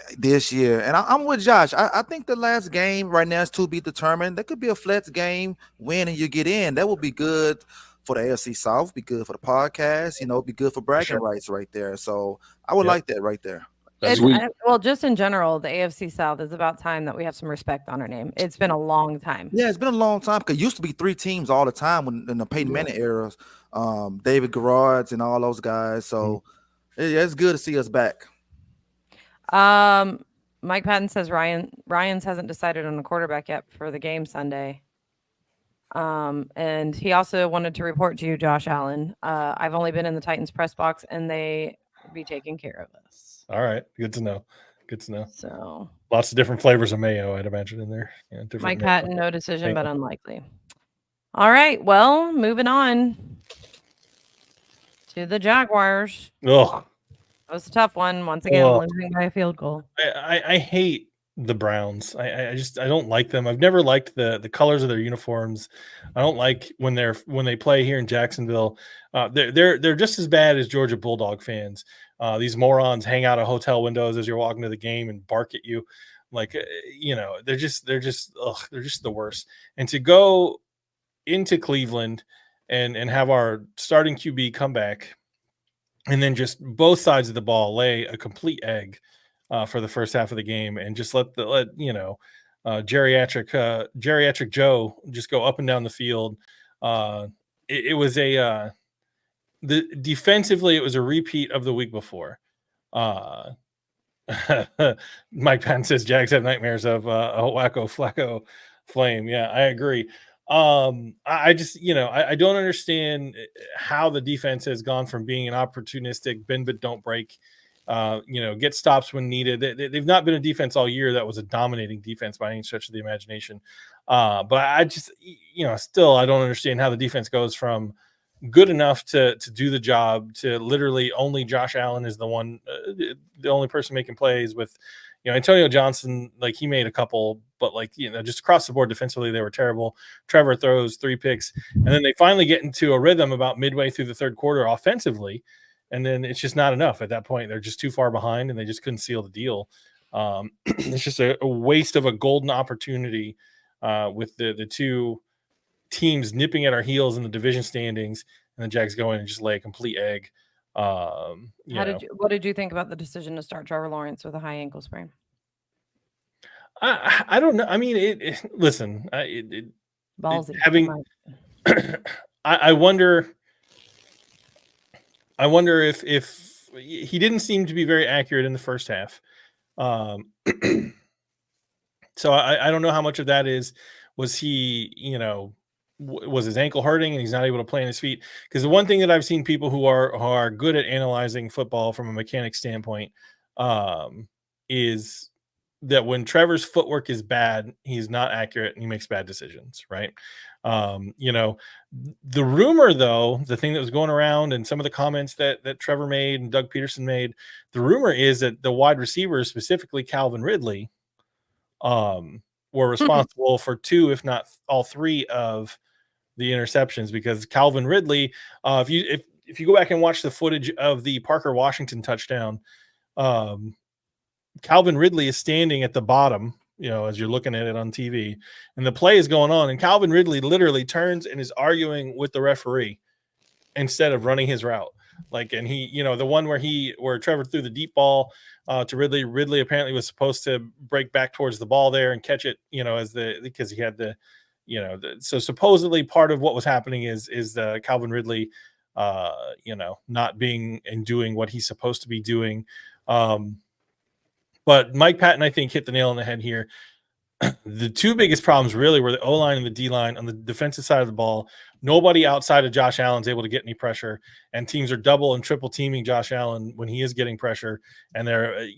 And I'm with Josh. I think the last game right now is to be determined. That could be a flex game, win and you get in. That would be good for the AFC South, be good for the podcast, be good for bragging rights right there. So I would like that right there. Well, just in general, the AFC South is about time that we have some respect on our name. It's been a long time. Yeah, it's been a long time because it used to be 3 teams all the time in the Peyton Manning era. David Garrard's and all those guys. So it's good to see us back. Mike Patton says Ryans hasn't decided on a quarterback yet for the game Sunday. And he also wanted to report to you, Josh Allen. I've only been in the Titans press box, and they be taking care of us. All right, good to know. So lots of different flavors of mayo, I'd imagine, in there. Yeah, Mike Patton, no decision, but unlikely. All right, well, moving on to the Jaguars. Oh, that was a tough one. Once again, losing by a field goal. I hate the Browns. I don't like them. I've never liked the colors of their uniforms. I don't like when they play here in Jacksonville. They're just as bad as Georgia Bulldog fans. These morons hang out of hotel windows as you're walking to the game and bark at you, like they're just the worst. And to go into Cleveland and have our starting QB come back, and then just both sides of the ball lay a complete egg for the first half of the game, and just let geriatric Joe just go up and down the field. It was defensively, it was a repeat of the week before. Mike Patton says Jags have nightmares of a Wacko Flacco flame. Yeah, I agree. I just, I don't understand how the defense has gone from being an opportunistic bend but don't break, get stops when needed. They've not been a defense all year that was a dominating defense by any stretch of the imagination. But I just, still, I don't understand how the defense goes from good enough to do the job to literally only Josh Allen is the only person making plays with, Antonio Johnson, like he made a couple, but just across the board defensively, they were terrible. Trevor throws 3 picks, and then they finally get into a rhythm about midway through the third quarter offensively. And then it's just not enough at that point. They're just too far behind, and they just couldn't seal the deal. It's just a waste of a golden opportunity with the two teams nipping at our heels in the division standings, and the Jags go in and just lay a complete egg. What did you think about the decision to start Trevor Lawrence with a high ankle sprain? I don't know. I mean, listen, I wonder. I wonder if he didn't seem to be very accurate in the first half. So I don't know how much of that was he, was his ankle hurting and he's not able to play on his feet? Because the one thing that I've seen people who are good at analyzing football from a mechanic standpoint is that when Trevor's footwork is bad, he's not accurate and he makes bad decisions, right? The rumor, though, the thing that was going around and some of the comments that Trevor made and Doug Peterson made, the rumor is that the wide receivers, specifically Calvin Ridley, were responsible for 2, if not all 3 of the interceptions, because Calvin Ridley, if you go back and watch the footage of the Parker Washington touchdown, Calvin Ridley is standing at the bottom, as you're looking at it on TV, and the play is going on, and Calvin Ridley literally turns and is arguing with the referee instead of running his route. And he, the one where Trevor threw the deep ball to Ridley apparently was supposed to break back towards the ball there and catch it, because he had so supposedly part of what was happening is Calvin Ridley, not being and doing what he's supposed to be doing. But Mike Patton, I think, hit the nail on the head here. The 2 biggest problems really were the O-line and the D-line. On the defensive side of the ball, Nobody outside of Josh Allen's able to get any pressure, and teams are double and triple teaming Josh Allen when he is getting pressure. And there's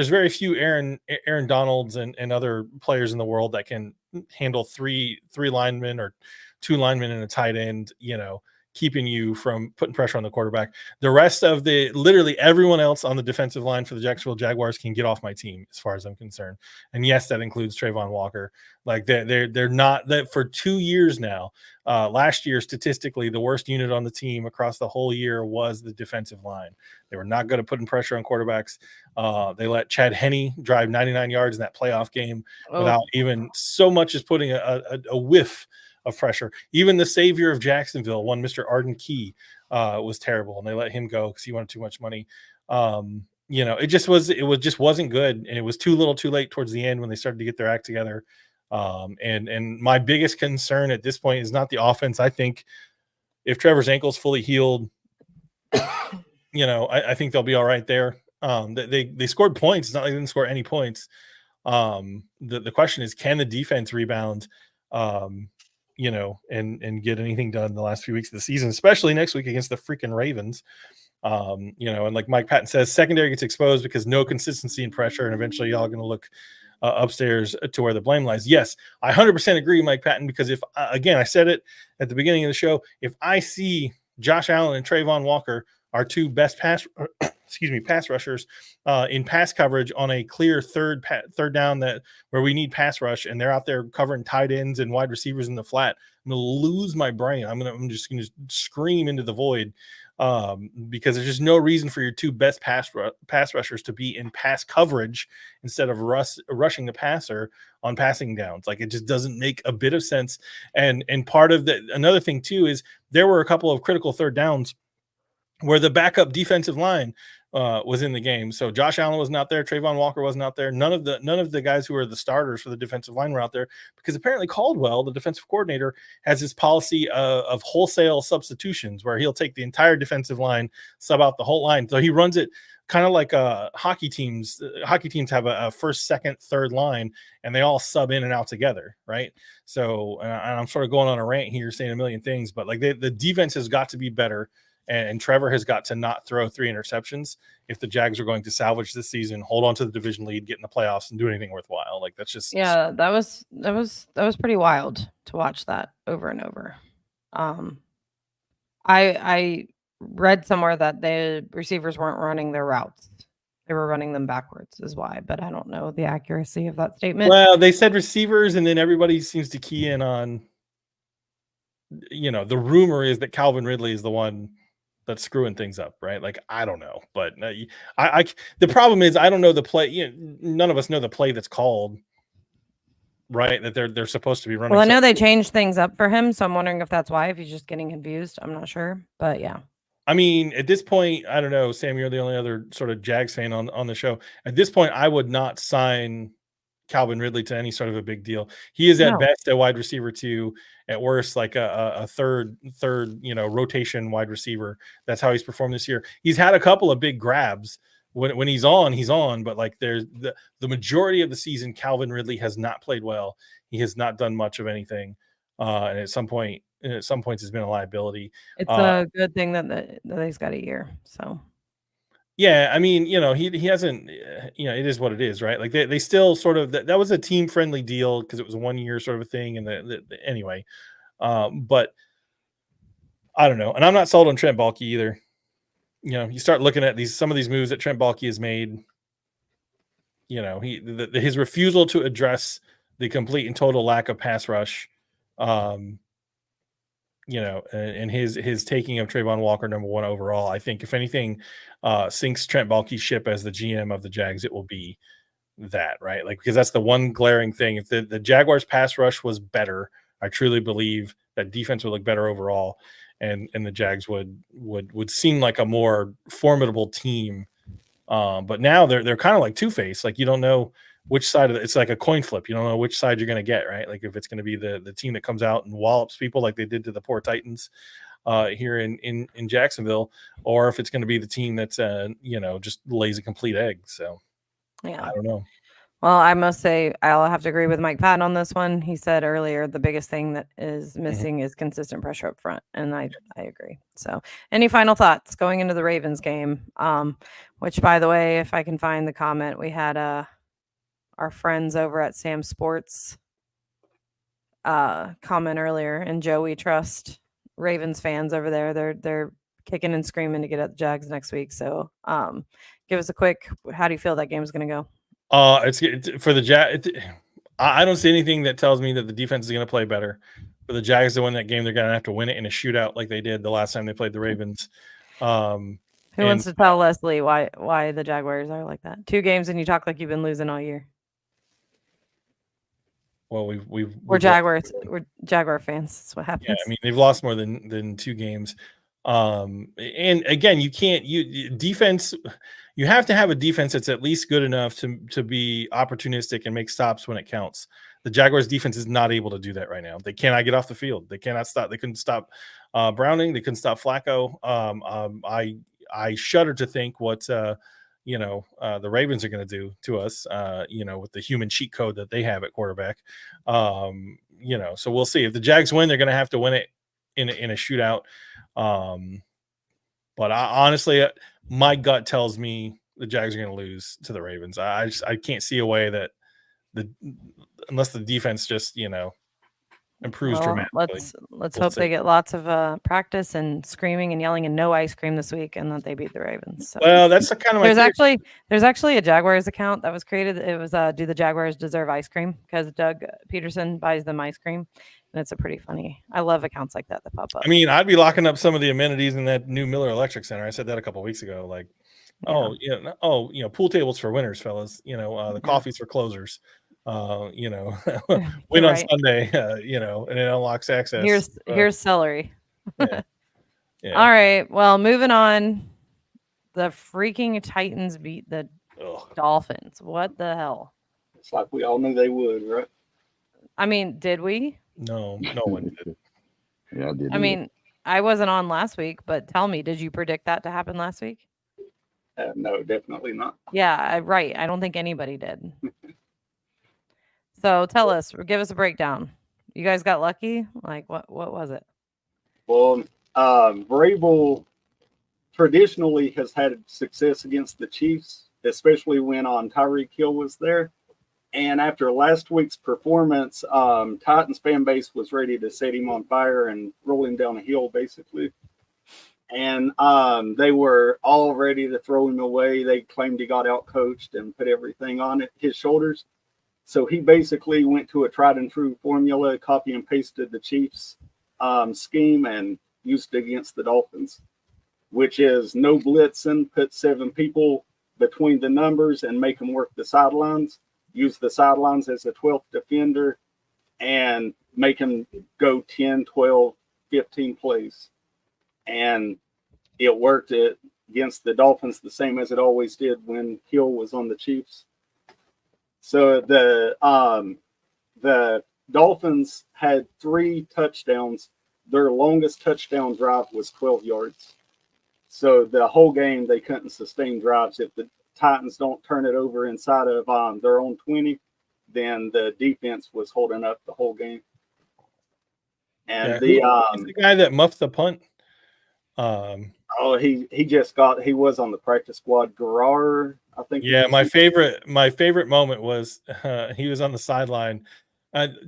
very few Aaron Donalds and other players in the world that can handle three linemen or two linemen and a tight end, keeping you from putting pressure on the quarterback. The rest of literally everyone else on the defensive line for the Jacksonville Jaguars can get off my team as far as I'm concerned. And yes, that includes Trayvon Walker. Like they're not that for 2 years now. Last year, statistically, the worst unit on the team across the whole year was the defensive line. They were not good at putting pressure on quarterbacks. They let Chad Henne drive 99 yards in that playoff game without even so much as putting a whiff of pressure. Even the savior of Jacksonville, one Mr. Arden Key, was terrible, and they let him go because he wanted too much money. It just wasn't good, and it was too little, too late towards the end when they started to get their act together. And my biggest concern at this point is not the offense. I think if Trevor's ankle's fully healed, I think they'll be all right there. They scored points. It's not like they didn't score any points. The question is, can the defense rebound? And get anything done in the last few weeks of the season, especially next week against the freaking Ravens. And like Mike Patton says, secondary gets exposed because no consistency and pressure, and eventually y'all going to look upstairs to where the blame lies. Yes, I 100% agree, Mike Patton, because if, again, I said it at the beginning of the show, if I see Josh Allen and Trayvon Walker, our two best pass rushers in pass coverage on a clear third down where we need pass rush, and they're out there covering tight ends and wide receivers in the flat, I'm going to lose my brain. I'm just going to scream into the void because there's just no reason for your two best pass rushers to be in pass coverage instead of rushing the passer on passing downs. Like, it just doesn't make a bit of sense. And part of another thing too is there were a couple of critical third downs where the backup defensive line was in the game. So Josh Allen wasn't out there. Trayvon Walker wasn't out there. None of the guys who are the starters for the defensive line were out there because apparently Caldwell, the defensive coordinator, has this policy of wholesale substitutions where he'll take the entire defensive line, sub out the whole line. So he runs it kind of like hockey teams. Hockey teams have a first, second, third line, and they all sub in and out together, right? So, and I'm sort of going on a rant here saying a million things, but like the defense has got to be better. And Trevor has got to not throw 3 interceptions if the Jags are going to salvage this season, hold on to the division lead, get in the playoffs, and do anything worthwhile. Like, that's just that was pretty wild to watch that over and over. I read somewhere that the receivers weren't running their routes; they were running them backwards, is why. But I don't know the accuracy of that statement. Well, they said receivers, and then everybody seems to key in on. The rumor is that Calvin Ridley is the one that's screwing things up, right? Like, I don't know, but the problem is I don't know the play. None of us know the play that's called, right? That they're supposed to be running. Well, I know they changed things up for him, so I'm wondering if that's why. If he's just getting confused, I'm not sure, but yeah. I mean, at this point, I don't know. Sam, you're the only other sort of Jags fan on the show. At this point, I would not sign Calvin Ridley to any sort of a big deal. He is at best a wide receiver 2, at worst like a third rotation wide receiver. That's how he's performed this year. He's had a couple of big grabs when he's on, but like there's the majority of the season, Calvin Ridley has not played well. He has not done much of anything, and at some points has been a liability. It's a good thing that he's got a year. So. Yeah, I mean, he hasn't, it is what it is, right? Like they still sort of, that was a team friendly deal because it was a 1 year sort of a thing. And anyway, but I don't know. And I'm not sold on Trent Baalke either. You start looking at some of these moves that Trent Baalke has made, his refusal to address the complete and total lack of pass rush, and his taking of Trayvon Walker number 1 overall. I think if anything sinks Trent Baalke's ship as the GM of the Jags, it will be that, right? Like, because that's the one glaring thing. If the Jaguars pass rush was better, I truly believe that defense would look better overall, and the Jags would seem like a more formidable team. But now they're kind of like two-faced. Like, you don't know which side of it's like a coin flip. You don't know which side you're going to get, right? Like, if it's going to be the team that comes out and wallops people like they did to the poor Titans here in Jacksonville, or if it's going to be the team that's just lays a complete egg. So yeah, I don't know. Well, I must say, I'll have to agree with Mike Patton on this one. He said earlier the biggest thing that is missing is consistent pressure up front, and I agree. So, any final thoughts going into the Ravens game? Which, by the way, if I can find the comment, we had our friends over at Sam Sports comment earlier, and Joey Trust, Ravens fans over there. They're kicking and screaming to get at the Jags next week. So, give us a quick. How do you feel that game is going to go? It's for the Jag. I don't see anything that tells me that the defense is going to play better. For the Jags to win that game, they're going to have to win it in a shootout like they did the last time they played the Ravens. Who wants to tell Leslie why the Jaguars are like that? 2 games and you talk like you've been losing all year. Well, we're Jaguars. We're Jaguar fans. That's what happens. Yeah, I mean they've lost more than 2 games. And again, defense. You have to have a defense that's at least good enough to be opportunistic and make stops when it counts. The Jaguars defense is not able to do that right now. They cannot get off the field. They cannot stop. They couldn't stop Browning. They couldn't stop Flacco. I shudder to think what the Ravens are going to do to us. With the human cheat code that they have at quarterback. So we'll see. If the Jags win, they're going to have to win it in a shootout. But honestly, my gut tells me the Jags are going to lose to the Ravens. I can't see a way that unless the defense just improves dramatically. Let's hope they get lots of practice and screaming and yelling and no ice cream this week, and that they beat the Ravens. So. Well, that's the kind of there's actually a Jaguars account that was created. It was do the Jaguars deserve ice cream? Because Doug Peterson buys them ice cream. And it's a pretty funny. I love accounts like that pop up. I mean, I'd be locking up some of the amenities in that new Miller Electric Center. I said that a couple of weeks ago. Like, pool tables for winners, fellas. The coffees for closers. Win on Sunday. And it unlocks access. Here's celery. Yeah. All right. Well, moving on. The freaking Titans beat the Dolphins. What the hell? It's like we all knew they would, right? I mean, did we? No one did. Yeah, I did. I mean, I wasn't on last week, but tell me, did you predict that to happen last week? No, definitely not. Yeah, right. I don't think anybody did. So tell us, give us a breakdown. You guys got lucky? Like, what was it? Well, Vrabel traditionally has had success against the Chiefs, especially when Tyreek Hill was there. And after last week's performance, Titans fan base was ready to set him on fire and roll him down a hill, basically. And they were all ready to throw him away. They claimed he got out-coached and put everything on his shoulders. So he basically went to a tried-and-true formula, copy and pasted the Chiefs' scheme and used it against the Dolphins, which is no blitzing, put 7 people between the numbers and make them work the sidelines. Use the sidelines as a 12th defender and make him go 10, 12, 15 plays. And it worked against the Dolphins the same as it always did when Hill was on the Chiefs. So the Dolphins had 3 touchdowns. Their longest touchdown drive was 12 yards. So the whole game, they couldn't sustain drives. If the Titans don't turn it over inside of their own 20, then the defense was holding up the whole game. And he's the guy that muffed the punt. He was on the practice squad. Garrar, I think. Yeah, my favorite moment was he was on the sideline.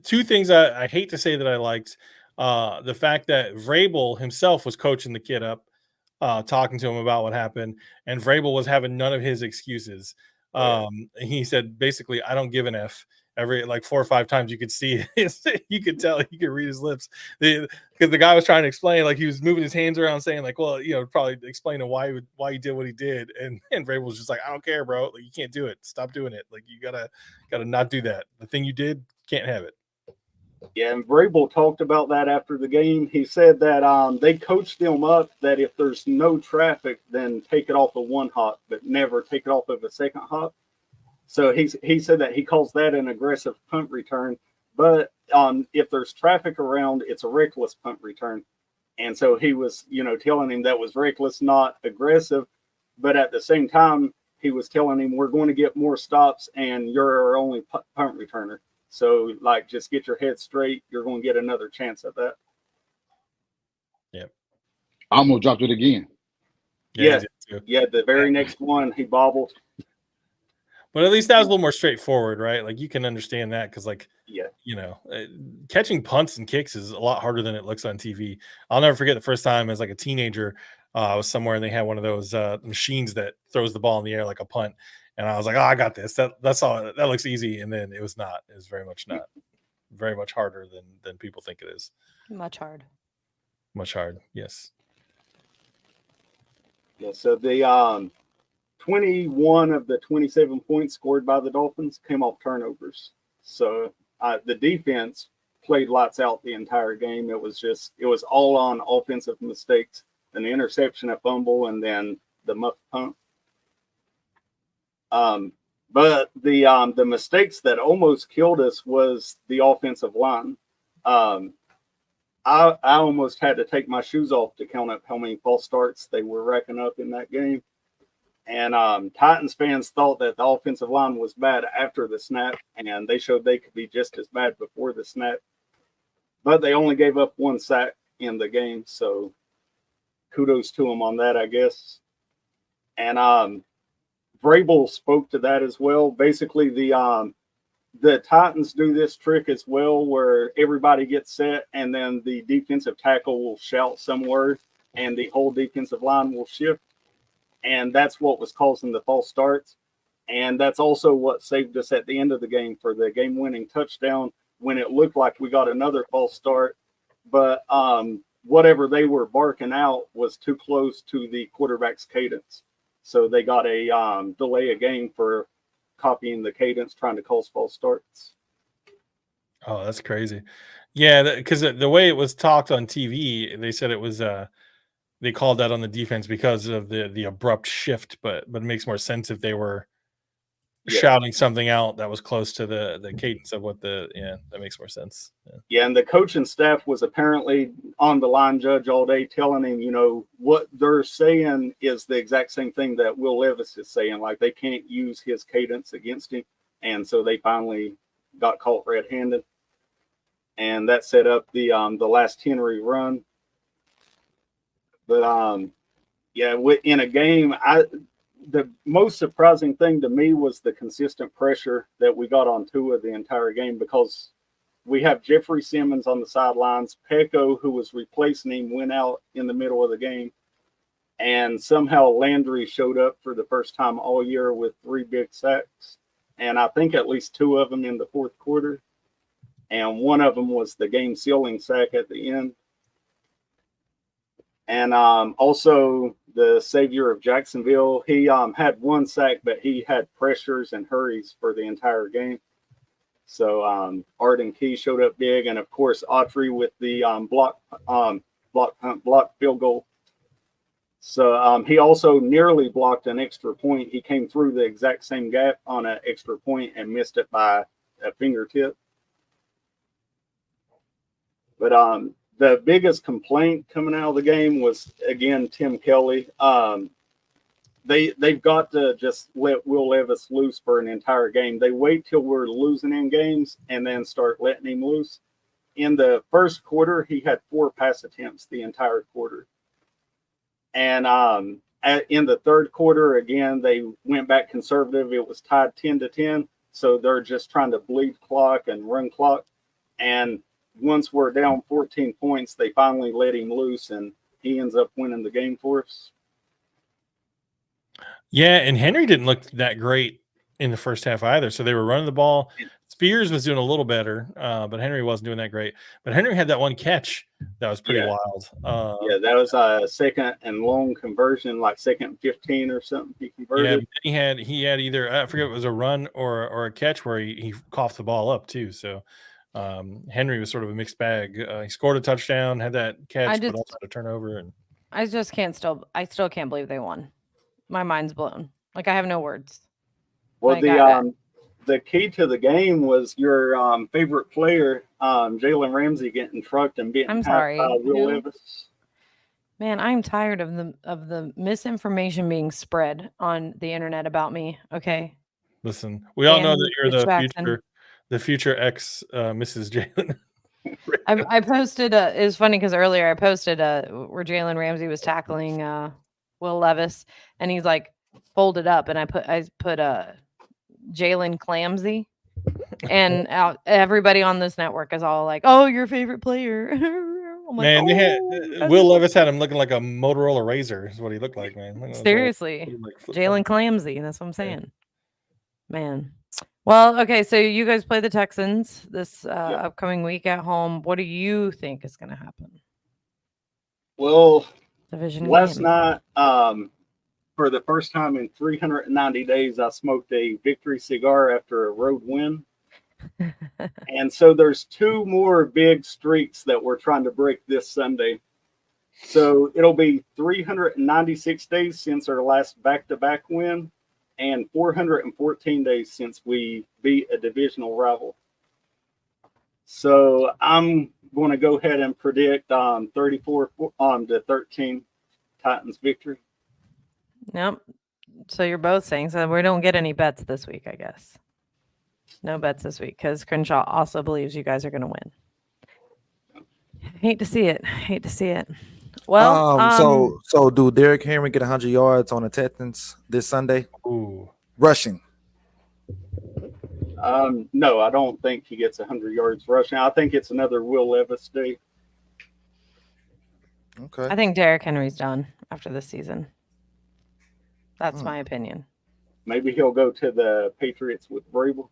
2 things I hate to say that I liked. The fact that Vrabel himself was coaching the kid up, talking to him about what happened, and Vrabel was having none of his excuses. He said, basically, I don't give an F. Every 4 or 5 times you could see, you could tell, you could read his lips, because the guy was trying to explain, he was moving his hands around, saying probably explaining why he did what he did, and Vrabel was just like, I don't care, bro. You can't do it. Stop doing it. You gotta not do that. The thing you did, can't have it. Yeah, and Vrabel talked about that after the game. He said that they coached them up that if there's no traffic, then take it off of one hop, but never take it off of a second hop. So he said that he calls that an aggressive punt return. But if there's traffic around, it's a reckless punt return. And so he was, telling him that was reckless, not aggressive. But at the same time, he was telling him, we're going to get more stops and you're our only punt returner. So, like, just get your head straight. You're going to get another chance at that. Yep. I almost dropped it again. Yeah. The very next one, he bobbled. But at least that was a little more straightforward, right? Like, you can understand that because, like, catching punts and kicks is a lot harder than it looks on TV. I'll never forget the first time as like a teenager, I was somewhere and they had one of those machines that throws the ball in the air like a punt. And I was like, oh, I got this. That's all. That looks easy. And then it was not. It was very much not. Very much harder than people think it is. Much hard. Much hard. Yes. Yeah. So the 21 of the 27 points scored by the Dolphins came off turnovers. So the defense played lights out the entire game. It was all on offensive mistakes, an interception, a fumble, and then the muff punt. But the mistakes that almost killed us was the offensive line. I almost had to take my shoes off to count up how many false starts they were racking up in that game. And Titans fans thought that the offensive line was bad after the snap, and they showed they could be just as bad before the snap. But they only gave up 1 sack in the game, so kudos to them on that, I guess. And Vrabel spoke to that as well. Basically, the Titans do this trick as well, where everybody gets set, and then the defensive tackle will shout some word, and the whole defensive line will shift. And that's what was causing the false starts. And that's also what saved us at the end of the game for the game-winning touchdown when it looked like we got another false start. But whatever they were barking out was too close to the quarterback's cadence. So they got a delay of game for copying the cadence, trying to cause false starts. Oh, that's crazy. Yeah, because the way it was talked on TV, they said it was they called that on the defense because of the abrupt shift, but it makes more sense if they were shouting something out that was close to the cadence of what that makes more sense. Yeah, and the coaching staff was apparently on the line judge all day telling him, what they're saying is the exact same thing that Will Levis is saying. Like, they can't use his cadence against him. And so they finally got caught red-handed. And that set up the last Henry run. But in a game, the most surprising thing to me was the consistent pressure that we got on Tua the entire game, because we have Jeffrey Simmons on the sidelines. Pecco, who was replacing him, went out in the middle of the game, and somehow Landry showed up for the first time all year with 3 big sacks, and I think at least 2 of them in the fourth quarter, and one of them was the game-sealing sack at the end. And also the savior of Jacksonville, he had 1 sack, but he had pressures and hurries for the entire game. So Arden Key showed up big, and of course Autry with the block field goal. So he also nearly blocked an extra point. He came through the exact same gap on an extra point and missed it by a fingertip. But the biggest complaint coming out of the game was, again, Tim Kelly. They've got to just let Will Levis loose for an entire game. They wait till we're losing in games and then start letting him loose. In the first quarter, he had 4 pass attempts the entire quarter. And in the third quarter, again, they went back conservative. It was tied 10-10. So they're just trying to bleed clock and run clock. And once we're down 14 points, they finally let him loose, and he ends up winning the game for us. Yeah, and Henry didn't look that great in the first half either. So they were running the ball. Spears was doing a little better, but Henry wasn't doing that great. But Henry had that 1 catch that was pretty wild. That was a second and long conversion, like 2nd and 15 or something. He converted. Yeah, he had either, I forget if it was a run or a catch where he coughed the ball up too. So Henry was sort of a mixed bag. He scored a touchdown, had that catch, but also had a turnover. And I still can't believe they won. My mind's blown. Like, I have no words. Well, the key to the game was your favorite player, Jalen Ramsey, getting trucked and being I'm sorry. by Will Levis. Man, I'm tired of the misinformation being spread on the internet about me. Okay. Listen, we all know And that you're Rich the Jackson. future ex Mrs. Jalen. I posted it was funny because earlier I posted where Jalen Ramsey was tackling Will Levis, and he's like folded up, and I put Jalen Clamsy, and everybody on this network is all like, "Oh, your favorite player." I'm like, Man, they had "Oh, Will Levis had him looking like a Motorola Razor. Is what he looked like, man. Look at those seriously, little, like, flip Jalen phone. Clamsy." That's what I'm saying, man. Well, okay, so you guys play the Texans this upcoming week at home. What do you think is going to happen? Well, Division last game. night, for the first time in 390 days, I smoked a victory cigar after a road win. And so there's 2 more big streaks that we're trying to break this Sunday. So it'll be 396 days since our last back-to-back win and 414 days since we beat a divisional rival. So I'm going to go ahead and predict 34-13 Titans victory. Yep. So you're both saying so we don't get any bets this week, I guess. No bets this week because Crenshaw also believes you guys are going to win. Hate to see it. Well, so do Derrick Henry get 100 yards on the Texans this Sunday? Ooh, rushing. No, I don't think he gets 100 yards rushing. I think it's another Will Levis day. Okay. I think Derrick Henry's done after this season. That's my opinion. Maybe he'll go to the Patriots with Vrabel.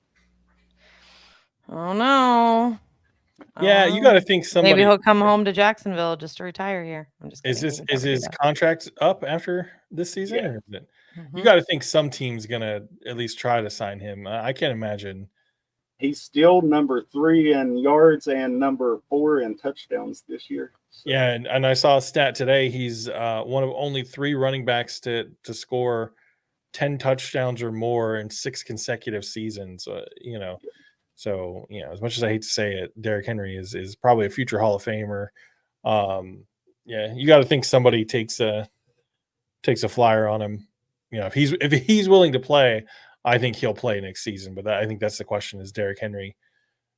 Oh no. Yeah, you got to think somebody. Maybe he'll come home to Jacksonville just to retire here. I'm just kidding. Is his contract up after this season? Yeah. Or is it? You got to think some team's gonna at least try to sign him. I can't imagine. He's still number 3 in yards and number 4 in touchdowns this year. So. Yeah, and I saw a stat today. He's one of only 3 running backs to score 10 touchdowns or more in 6 consecutive seasons. So as much as I hate to say it, Derrick Henry is probably a future Hall of Famer. Yeah, you got to think somebody takes a flyer on him. If he's willing to play, I think he'll play next season. But I think that's the question: is Derrick Henry?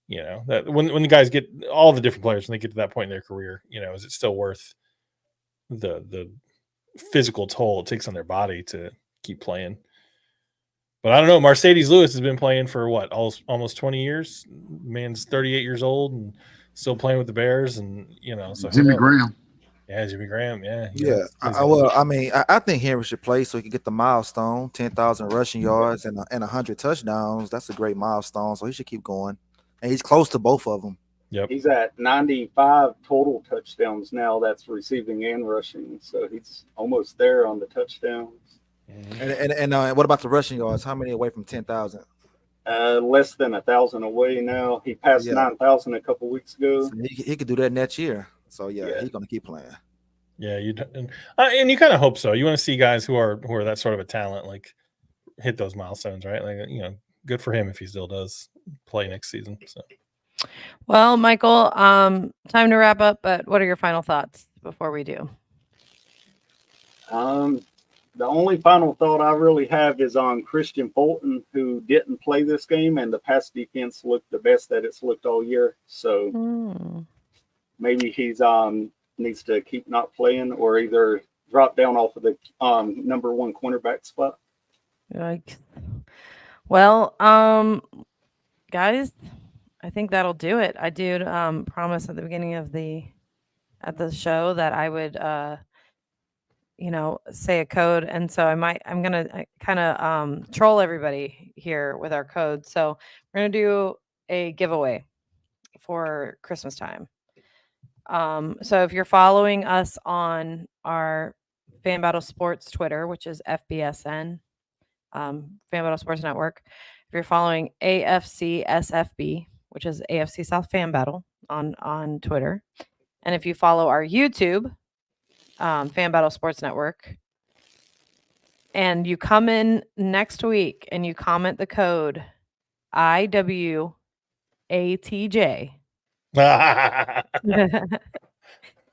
That when the guys get all the different players when they get to that point in their career, is it still worth the physical toll it takes on their body to keep playing? But I don't know. Mercedes Lewis has been playing for what, almost 20 years. Man's 38 years old and still playing with the Bears, and so Jimmy Graham. Yeah, Jimmy Graham. Yeah. I think Henry should play so he can get the milestone, 10,000 rushing yards and 100 touchdowns. That's a great milestone, so he should keep going. And he's close to both of them. Yep. He's at 95 total touchdowns now. That's receiving and rushing, so he's almost there on the touchdowns. And what about the rushing yards? How many away from 10,000? Less than 1,000 away now. He passed 9,000 a couple weeks ago. So he could do that next year. So he's gonna keep playing. Yeah, and you kind of hope so. You want to see guys who are that sort of a talent like hit those milestones, right? Like good for him if he still does play next season. So. Well, Michael, time to wrap up. But what are your final thoughts before we do? The only final thought I really have is on Christian Fulton, who didn't play this game, and the pass defense looked the best that it's looked all year. So maybe he's needs to keep not playing or either drop down off of the number 1 cornerback spot. Yikes. Well, guys, I think that'll do it. I did promise at the beginning of the show that I would say a code, and so I'm gonna kind of troll everybody here with our code. So we're gonna do a giveaway for Christmas time. So if you're following us on our Fan Battle Sports Twitter, which is FBSN, Fan Battle Sports Network, if you're following AFC SFB, which is AFC South Fan Battle on Twitter, and if you follow our YouTube, Fan Battle Sports Network, and you come in next week and you comment the code IWATJ,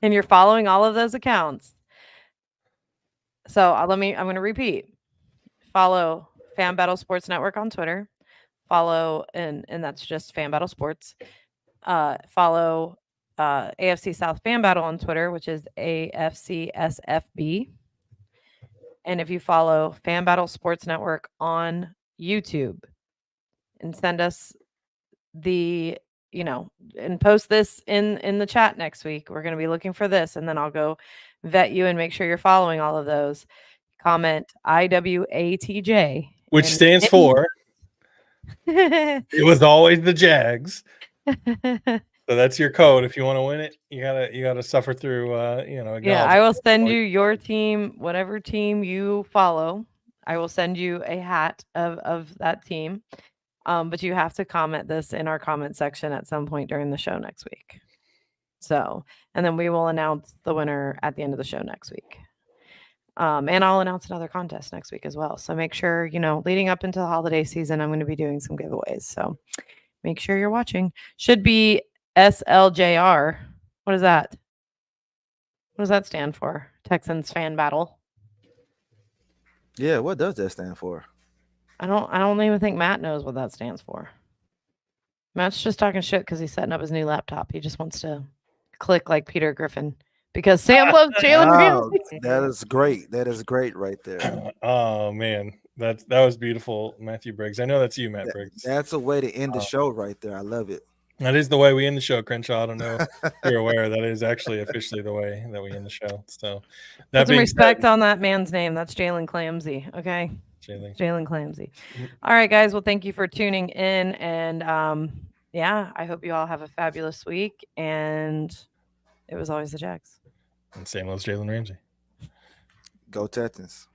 and you're following all of those accounts, So I'm going to repeat. Follow Fan Battle Sports Network on Twitter. Follow, and that's just Fan Battle Sports. Follow AFC South Fan Battle on Twitter, which is AFCSFB. And if you follow Fan Battle Sports Network on YouTube and send us the, and post this in the chat next week. We're going to be looking for this, and then I'll go vet you and make sure you're following all of those. Comment IWATJ, which stands for it was always the Jags. So that's your code. If you want to win it, you gotta suffer through. Yeah, I will send you your team, whatever team you follow. I will send you a hat of that team. But you have to comment this in our comment section at some point during the show next week. So, and then we will announce the winner at the end of the show next week. And I'll announce another contest next week as well. So make sure, leading up into the holiday season, I'm going to be doing some giveaways. So make sure you're watching. Should be SLJR. What is that? What does that stand for? Texans Fan Battle. Yeah, what does that stand for? I don't even think Matt knows what that stands for. Matt's just talking shit because he's setting up his new laptop. He just wants to click like Peter Griffin because Sam loves Jalen Ramsey. That is great. That is great right there. Oh man, that was beautiful, Matthew Briggs. I know that's you, Matt Briggs. That's a way to end the show right there. I love it. That is the way we end the show, Crenshaw. I don't know if you're aware. That is actually officially the way that we end the show. So put some respect on that man's name. That's Jalen Clamsey. Okay. Jalen Clamsey. All right, guys. Well, thank you for tuning in. And I hope you all have a fabulous week. And it was always the Jags. And same as Jalen Ramsey. Go Texans.